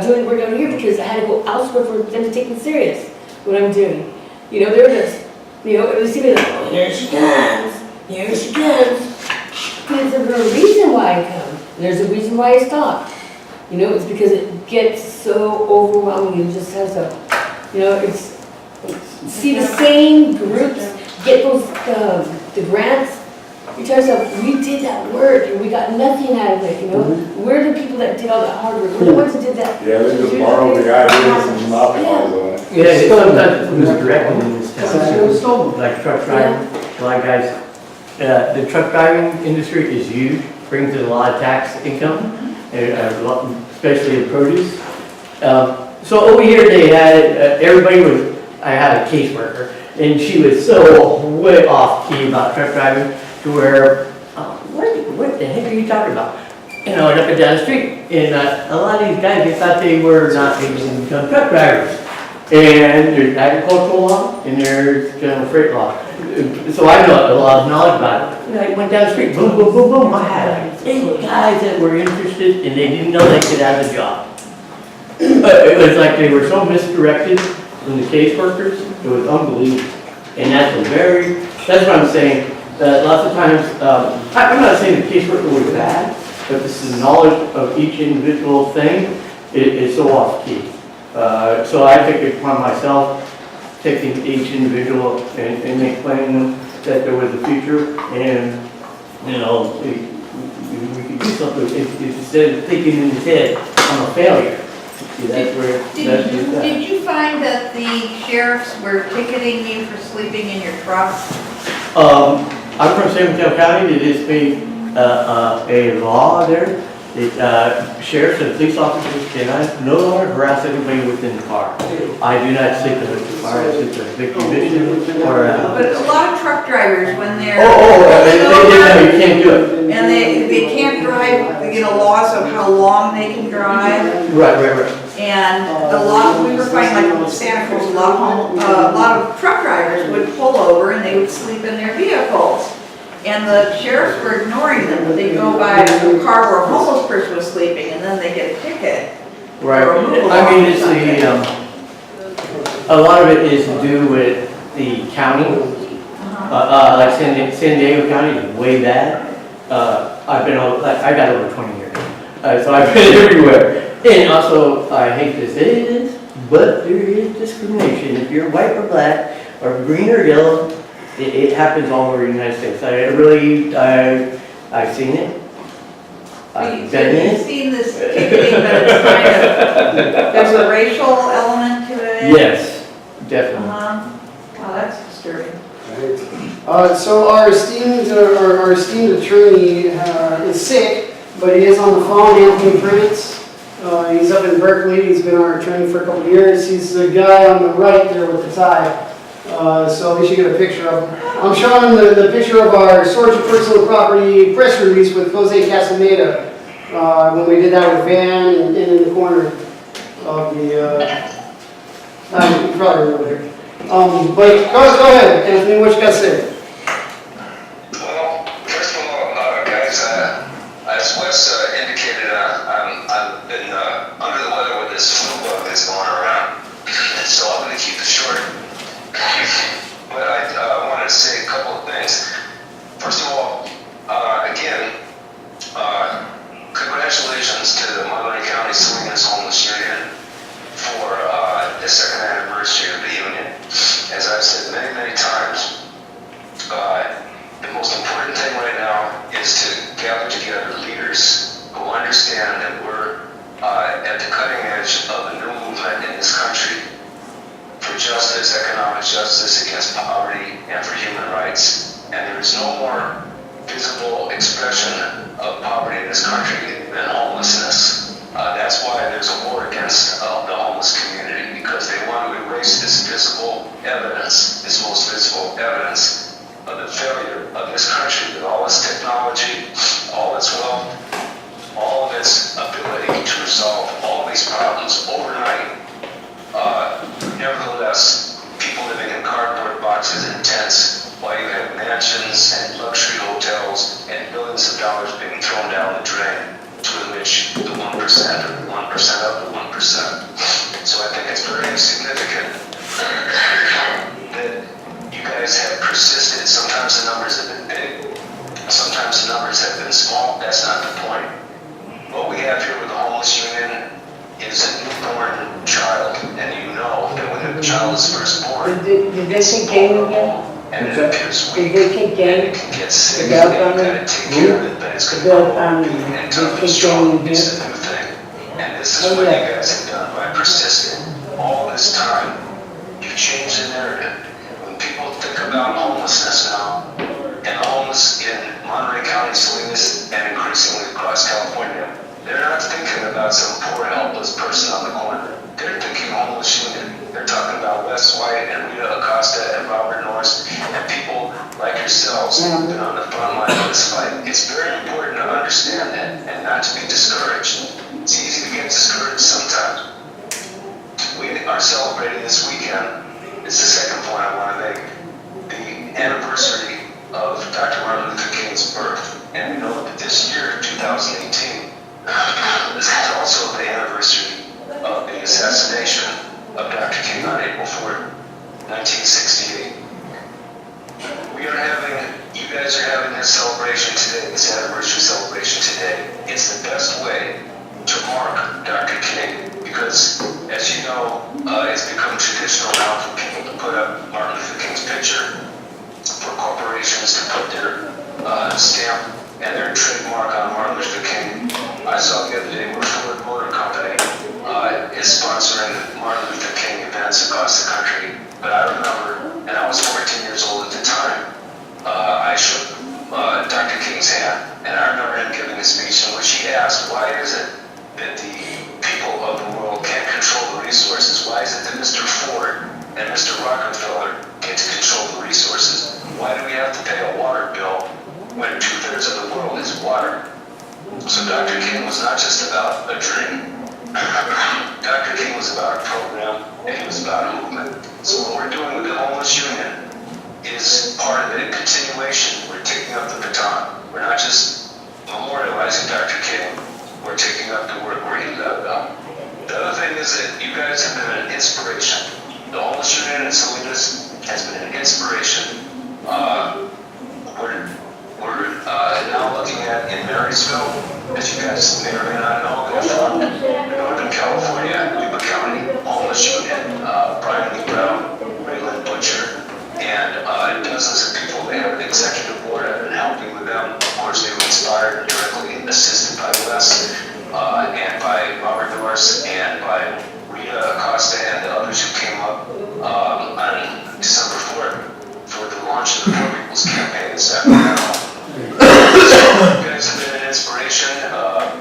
doing work out here because I had to go elsewhere for them to take me serious, what I'm doing. You know, they were just, you know, it was even like, oh, here she comes, here she comes. There's a reason why I come. There's a reason why I stopped. You know, it's because it gets so overwhelming. You just have to, you know, see the same groups get those, the grants. You tell yourself, we did that work and we got nothing out of it, you know? We're the people that did all that hard work. We're the ones that did that. Yeah, they just borrowed the ideas and monopolized on it. Yeah, it's sometimes misdirected in this town. Like truck driving, a lot of guys, the truck driving industry is huge, brings in a lot of tax income, and especially in produce. So over here they had, I had a caseworker, and she was so way off key about truck driving to where, what the heck are you talking about? You know, and up and down the street. And a lot of these guys, they thought they were not able to become truck drivers. And there's agricultural law and there's general freight law. So I know a lot of knowledge about it. And I went down the street, boom, boom, boom, boom. I had like 8 guys that were interested and they didn't know they could have a job. It was like they were so misdirected from the caseworkers, it was unbelievable. And that's what I'm saying. Lots of times, I'm not saying the caseworker was bad, but this is knowledge of each individual thing is so off key. So I took it upon myself, taking each individual and explaining them that there was a future, and you know, we could do something instead of thinking in his head, I'm a failure. See, that's where, that's just that. Did you find that the sheriffs were ticketing you for sleeping in your truck? I'm from San Mateo County. It is a law there. Sheriffs and police officers cannot no longer harass anybody within the car. I do not sleep in the car. I sleep in a victim mission or. But a lot of truck drivers, when they're. They can't do it. And they can't drive, you know, laws of how long they can drive. Right. And we were finding like in Santa Cruz, a lot of truck drivers would pull over and they would sleep in their vehicles. And the sheriffs were ignoring them, but they'd go by a car where a homeless person was sleeping and then they get a ticket. Right. I mean, it's a lot of it is to do with the county. Like San Diego County is way bad. I got over 20 years. So I've been everywhere. And also, I hate to say this, but there is discrimination. If you're white or black, or green or yellow, it happens all over the United States. I've seen it. I've been in You've it. seen this ticketing, but it's kind of, there's a racial element to it. Yes, definitely. Wow, that's disturbing. So our esteemed attorney is sick, but he is on the phone, Anthony Prince. He's up in Berkeley. He's been our attorney for a couple of years. He's the guy on the right there with the tie. So we should get a picture of him. I'm showing the picture of our storage of personal property press release with Jose Castaneda when we did that with Van and in the corner of the. You probably remember it. But go ahead, Anthony. What you got to say? Well, first of all, guys, as Wes indicated, I've been under the weather with this flu bug that's going around, so I'm going to keep it short. But I wanted to say a couple of things. First of all, again, congratulations to the Monterey County Salinas Homeless Union for the second anniversary of the union. As I've said many times, the most important thing right now is to gather together leaders who understand that we're at the cutting edge of a new movement in this country for justice, economic justice against poverty, and for human rights. And there is no more visible expression of poverty in this country than homelessness. That's why there's a war against the homeless community, because they want to erase this visible evidence, this most visible evidence of the failure of this country with all its technology, all its wealth, all of its ability to resolve all these problems overnight. Nevertheless, people living in cardboard boxes and tents, while you have mansions and luxury hotels and billions of dollars being thrown down the drain to enrich the 1% or the 1% of the 1%. So I think it's very significant that you guys have persisted. Sometimes the numbers have been big, sometimes the numbers have been small. That's not the point. What we have here with the homeless union is a newborn child, and you know that when a child is first born, Did they take Jamie again? and it appears weak, Did they take Jamie? it can get sick, The and dog you on gotta it? take care of it, but it's gonna grow and tough and strong. It's a new thing. And this is what you guys have done by persisting all this time. You've changed the narrative. When people think about homelessness now, and the homeless in Monterey County, Salinas, and increasingly across California, they're not thinking about some poor, helpless person on the corner. They're thinking homeless union. They're talking about Wes White and Rita Acosta and Robert Norris and people like yourselves who've been on the front line of this fight. It's very important to understand that and not to be discouraged. It's easy to get discouraged sometimes. We are celebrating this weekend. It's the second point I want to make. The anniversary of Dr. Martin Luther King's birth. And we know that this year, 2018, this is also the anniversary of the assassination of Dr. King on April 4th, 1968. You guys are having this celebration today, this anniversary celebration today. It's the best way to mark Dr. King because, as you know, it's become traditional now for people to put up Martin Luther King's picture, for corporations to put their stamp and their trademark on Martin Luther King. I saw the other day where Ford Motor Company is sponsoring Martin Luther King events across the country. But I remember, and I was 14 years old at the time, I shook Dr. King's hand, and I remember him giving a speech in which he asked, why is it that the people of the world can't control the resources? Why is it that Mr. Ford and Mr. Rockefeller get to control the resources? Why do we have to pay a water bill when 2/3 of the world is water? So Dr. King was not just about a dream. Dr. King was about a program, and he was about a movement. So what we're doing with the Homeless Union is part of it, a continuation. We're taking up the baton. We're not just memorializing Dr. King. We're taking up the work where he left off. The other thing is that you guys have been an inspiration. The Homeless Union in Salinas has been an inspiration. We're now looking at in Marysville, as you guys may or may not know, they're from Northern California, Yuba County, Homeless Union, Brian Lee Brown, Raylan Butcher, and dozens of people. They have an executive board. I've been helping with them. Of course, they were inspired and directly assisted by Wes and by Robert Norris and by Rita Acosta and the others who came up on December 4th for the launch of the Poor People's Campaign in Sacramento. You guys have been an inspiration.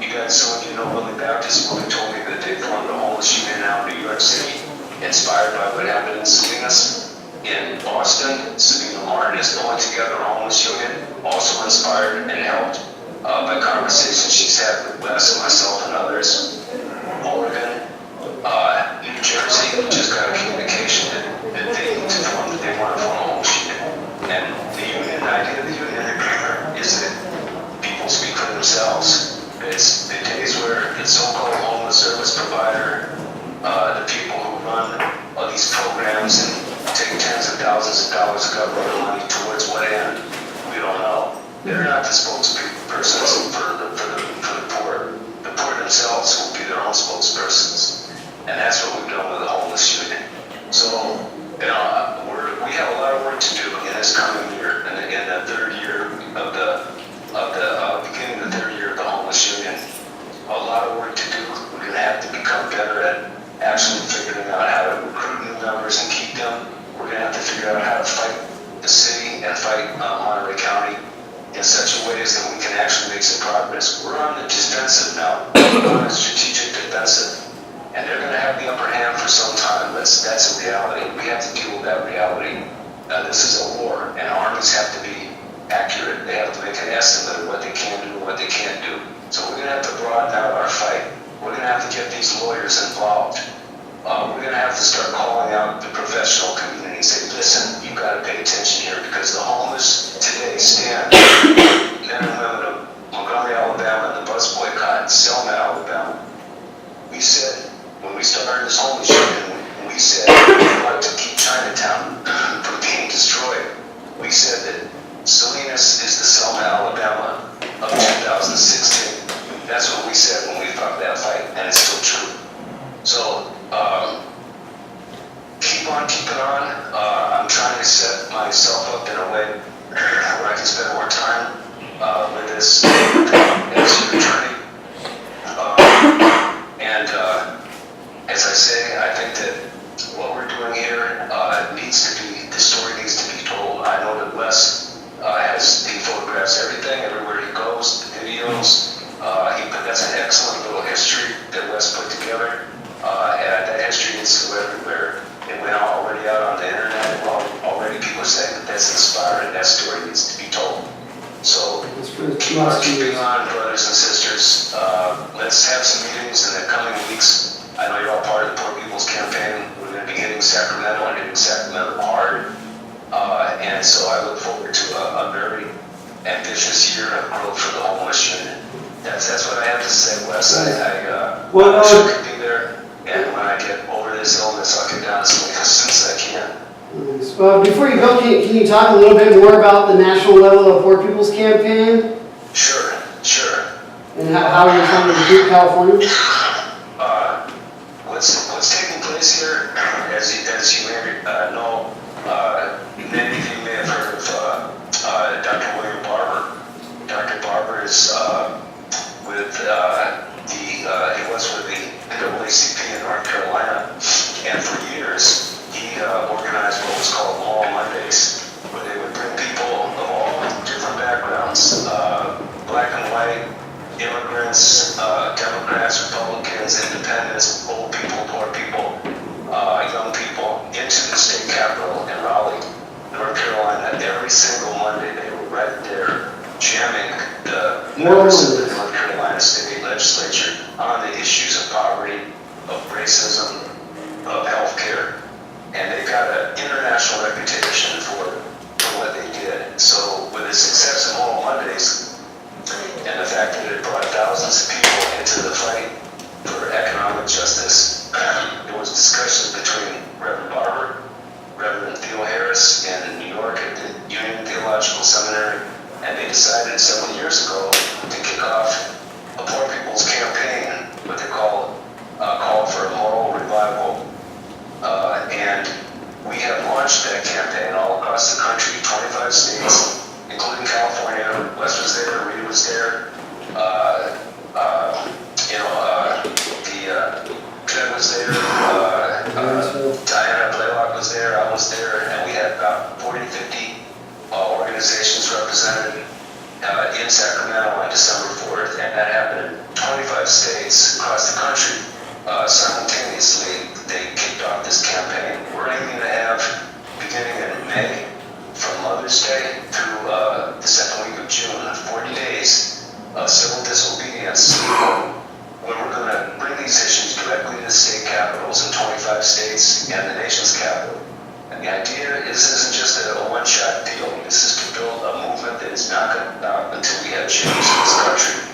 You guys, some of you know Willie Baptist. Willie told me that they formed a Homeless Union now in New York City, inspired by what happened in Salinas. In Boston, Sabina Martin is pulling together a Homeless Union, also inspired and helped by conversations she's had with Wes and myself and others. Oregon, New Jersey, just got a communication that they need to form, that they want to form a Homeless Union. And the union, the idea of the union is that people speak for themselves. It's the days where the so-called homeless service provider, the people who run these programs and take tens of thousands of dollars of government money towards what end, we don't know. They're not the spokespersons for the poor. The poor themselves will be their own spokespersons. And that's what we've done with the Homeless Union. So, you know, we have a lot of work to do in this coming year, in the third year of the beginning of the third year of the Homeless Union. A lot of work to do. We're going to have to become better at actually figuring out how to recruit new members and keep them. We're going to have to figure out how to fight the city and fight Monterey County in such a way as that we can actually make some progress. We're on the defensive now, we're on a strategic defensive, and they're going to have the upper hand for some time. That's a reality. We have to deal with that reality. This is a war, and armies have to be accurate. They have to make an estimate of what they can do and what they can't do. So we're going to have to broaden out our fight. We're going to have to get these lawyers involved. We're going to have to start calling out the professional community and say, listen, you've got to pay attention here because the homeless today stand, men and women of Montgomery, Alabama, and the bus boycott, Selma, Alabama. We said, when we started this homeless union, we said we want to keep Chinatown from being destroyed. We said that Salinas is the Selma, Alabama of 2016. That's what we said when we fought that fight, and it's still true. So, keep on keeping on. I'm trying to set myself up in a way where I can spend more time with this as an attorney. As I say, I think that what we're doing here the story needs to be told. I know that Wes he photographs everything, everywhere he goes, the videos. That's an excellent little history that Wes put together. And that history needs to go everywhere. It went already out on the internet. Well, already people are saying that that's inspiring. That story needs to be told. So keep on keeping on, brothers and sisters. Let's have some meetings in the coming weeks. I know you're all part of the Poor People's Campaign. We're going to be hitting Sacramento and hitting Sacramento hard. And so I look forward to a very ambitious year of growth for the Homeless Union. That's what I have to say, Wes. I wish I could be there. And when I get over this illness, I'll get down as soon as I can. Before you go, can you talk a little bit more about the national level of Poor People's Campaign? Sure. And how you're trying to recruit California? What's taking place here, as you may know, many of you may have heard of Dr. William Barber. Dr. Barber workers with he was with the NAACP in North Carolina, and for years he organized what was called Mall Mondays, where they would bring people of all different backgrounds, black and white, immigrants, Democrats, Republicans, independents, old people, poor people, young people, into the state capitol in Raleigh, North Carolina. Every single Monday they were right there jamming the members of the North Carolina State Legislature on the issues of poverty, of racism, of healthcare, and they got an international reputation for what they did. So with the success of Mall Mondays and the fact that it brought thousands of people into the fight for economic justice, there was discussions between Reverend Barber, Reverend Theo Harris in New York at the Union Theological Seminary, and they decided several years ago to kick off a poor people's campaign, what they call for a moral revival. And we have launched that campaign all across the country, 25 states, including California. Wes was there, Rita was there, Ted was there, Diana Blaylock was there, I was there, and we had about 40 to 50 organizations represented in Sacramento on December 4th, and that happened in 25 states across the country. Simultaneously, they kicked off this campaign. We're aiming to have, beginning in May, from Mother's Day through the second week of June, 40 days of civil disobedience, where we're going to bring these issues directly to the state capitals in 25 states and the nation's capital. And the idea is this isn't just a one-shot deal. This is to build a movement that is not going to stop until we have change in this country.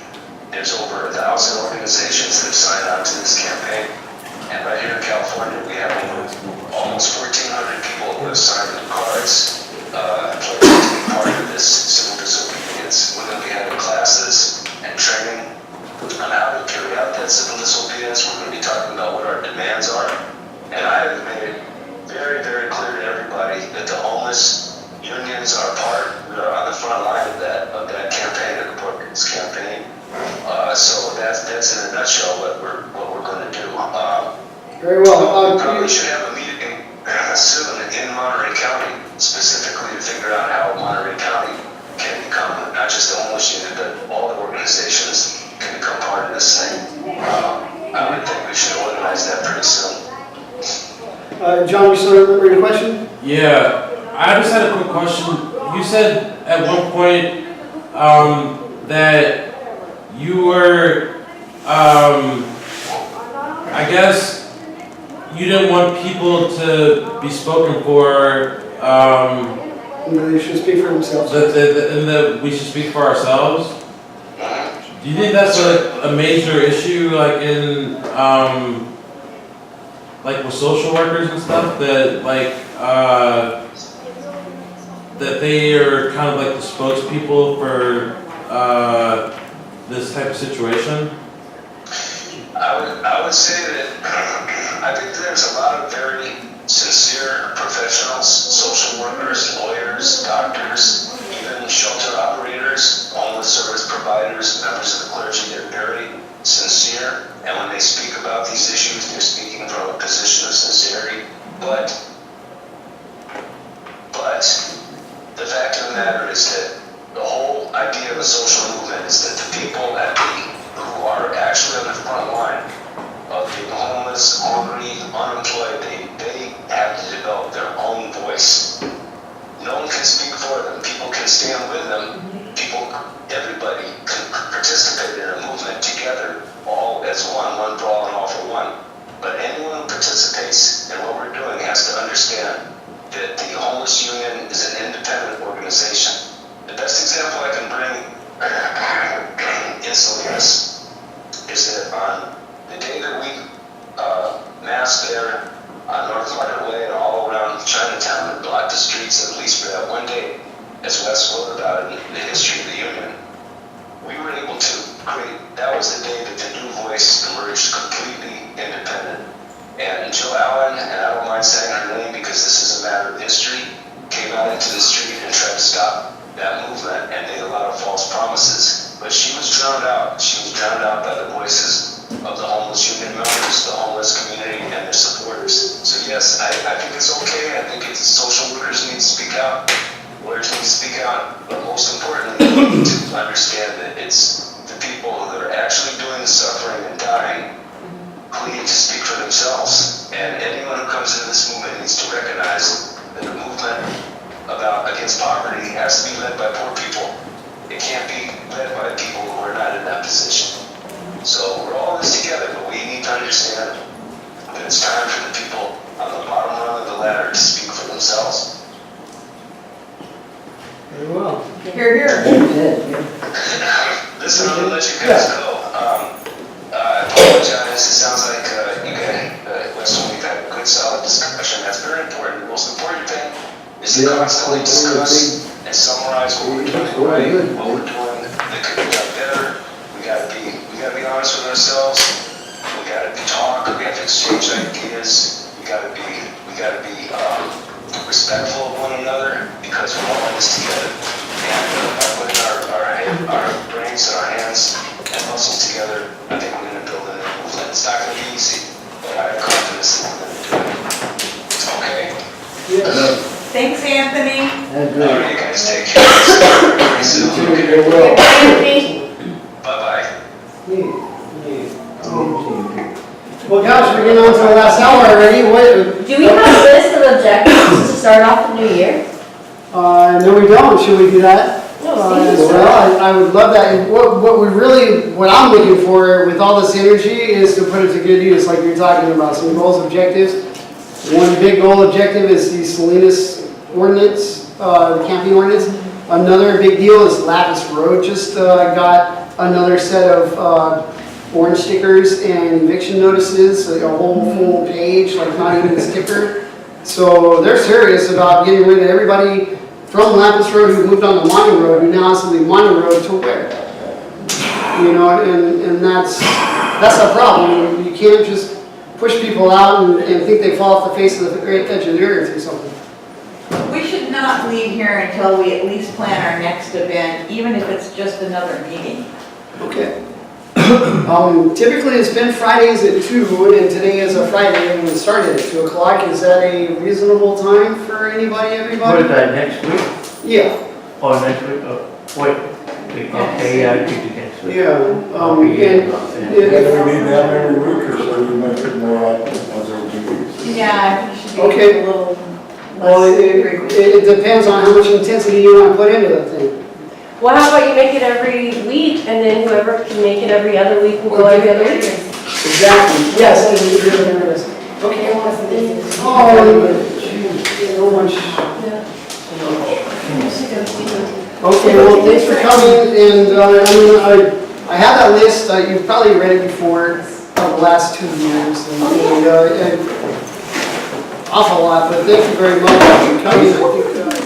There's over 1,000 organizations that have signed on to this campaign. And right here in California, we have almost 1,400 people who have signed the cards pledging to be part of this civil disobedience. We're going to be having classes and training on how to carry out that civil disobedience. We're going to be talking about what our demands are. And I have made it very, very clear to everybody that the homeless unions are we are on the front line of that campaign, of the Poor People's Campaign. So that's in a nutshell what we're going to do. Very well. We probably should have a meeting soon in Monterey County, specifically to figure out how Monterey County can become not just the homeless unit, but all the organizations can become part of this thing. I would think we should organize that pretty soon. John, you still remember your question? Yeah, I just had a quick question. You said at one point that you were, I guess, you didn't want people to be spoken for. They should speak for themselves. That we should speak for ourselves. Do you think that's a major issue, like in like with social workers and stuff, that that they are kind of like the spokespeople for this type of situation? I would say that I think there's a lot of very sincere professionals, social workers, lawyers, doctors, even shelter operators, homeless service providers, members of the clergy. They're very sincere, and when they speak about these issues, they're speaking from a position of sincerity. But the fact of the matter is that the whole idea of a social movement is that the people who are actually on the front line of being homeless, hungry, unemployed, they have to develop their own voice. No one can speak for them. People can stand with them. Everybody can participate in a movement together, all as one for all and all for one. But anyone who participates in what we're doing has to understand that the homeless union is an independent organization. The best example I can bring in Salinas is that on the day that we massed there on North Market Way and all around Chinatown and blocked the streets, at least for that one day, as Wes wrote about it in the history of the union, we were able to that was the day that the new voice emerged completely independent. And Jill Allen, and I don't mind saying her name because this is a matter of history, came out into the street and tried to stop that movement, and made a lot of false promises. but she was drowned out. She was drowned out by the voices of the homeless union members, the homeless community, and their supporters. So yes, I think it's okay. I think it's social workers need to speak out, lawyers need to speak out, but most importantly, we need to understand that it's the people that are actually doing the suffering and dying who need to speak for themselves. And anyone who comes into this movement needs to recognize that the movement against poverty has to be led by poor people. It can't be led by people who are not in that position. So we're all in this together, but we need to understand that it's time for the people on the bottom rung of the ladder to speak for themselves. Very well. Here, here. Listen, I'm gonna let you guys go. I apologize. It sounds like you guys, Weston, we've had a good, solid discussion. That's very important. The most important thing is to constantly discuss and summarize what we're doing right, what we're doing that could be done better. We gotta be honest with ourselves. We gotta talk. We have to exchange ideas. We gotta be respectful of one another because we're all in this together. And by putting our brains and our hands and muscles together, I think we're gonna build a new movement. It's not gonna be easy, but I have confidence that we're gonna do it. Okay? Yes. Thanks, Anthony. All right, you guys take care. Very soon. Bye-bye. Well, gosh, we're getting on to the last hour already. Do we have a list of objectives to start off the new year? No, we don't. Should we do that? No, Well, I would love that. And what I'm looking for with all this energy is to put it to good use, like you're talking about, some goals, objectives. One big goal objective is the Salinas ordinance, the camping ordinance. Another big deal is Lapis Road just got another set of orange stickers and eviction notices, like a whole full page, like not even a sticker. So they're serious about getting rid of everybody from Lapis Road who moved on to Monterey Road, who now has to leave Monterey Road to where? You know, and that's a problem. You can't just push people out and think they fall off the face of the great edge of the earth or something. We should not leave here until we at least plan our next event, even if it's just another meeting. Okay. Typically it's been Fridays at 2, and today is a Friday and it started at 2 o'clock. Is that a reasonable time for anybody, everybody? What is that, next week? Yeah. Oh, next week, wait, okay, I could do next week. Yeah. We need that every week or so, we make it more like once every 2 weeks. Yeah, you should be Okay. a little Well, less. it depends on how much intensity you want to put into that thing. Well, how about you make it every week, and then whoever can make it every other week will go every other week? Exactly. Yes, and there is. Okay. So much. Okay, well, thanks for coming, and I have that list, you've probably read it before, of the last 2 years, and awful lot, but thank you very much for coming. I think,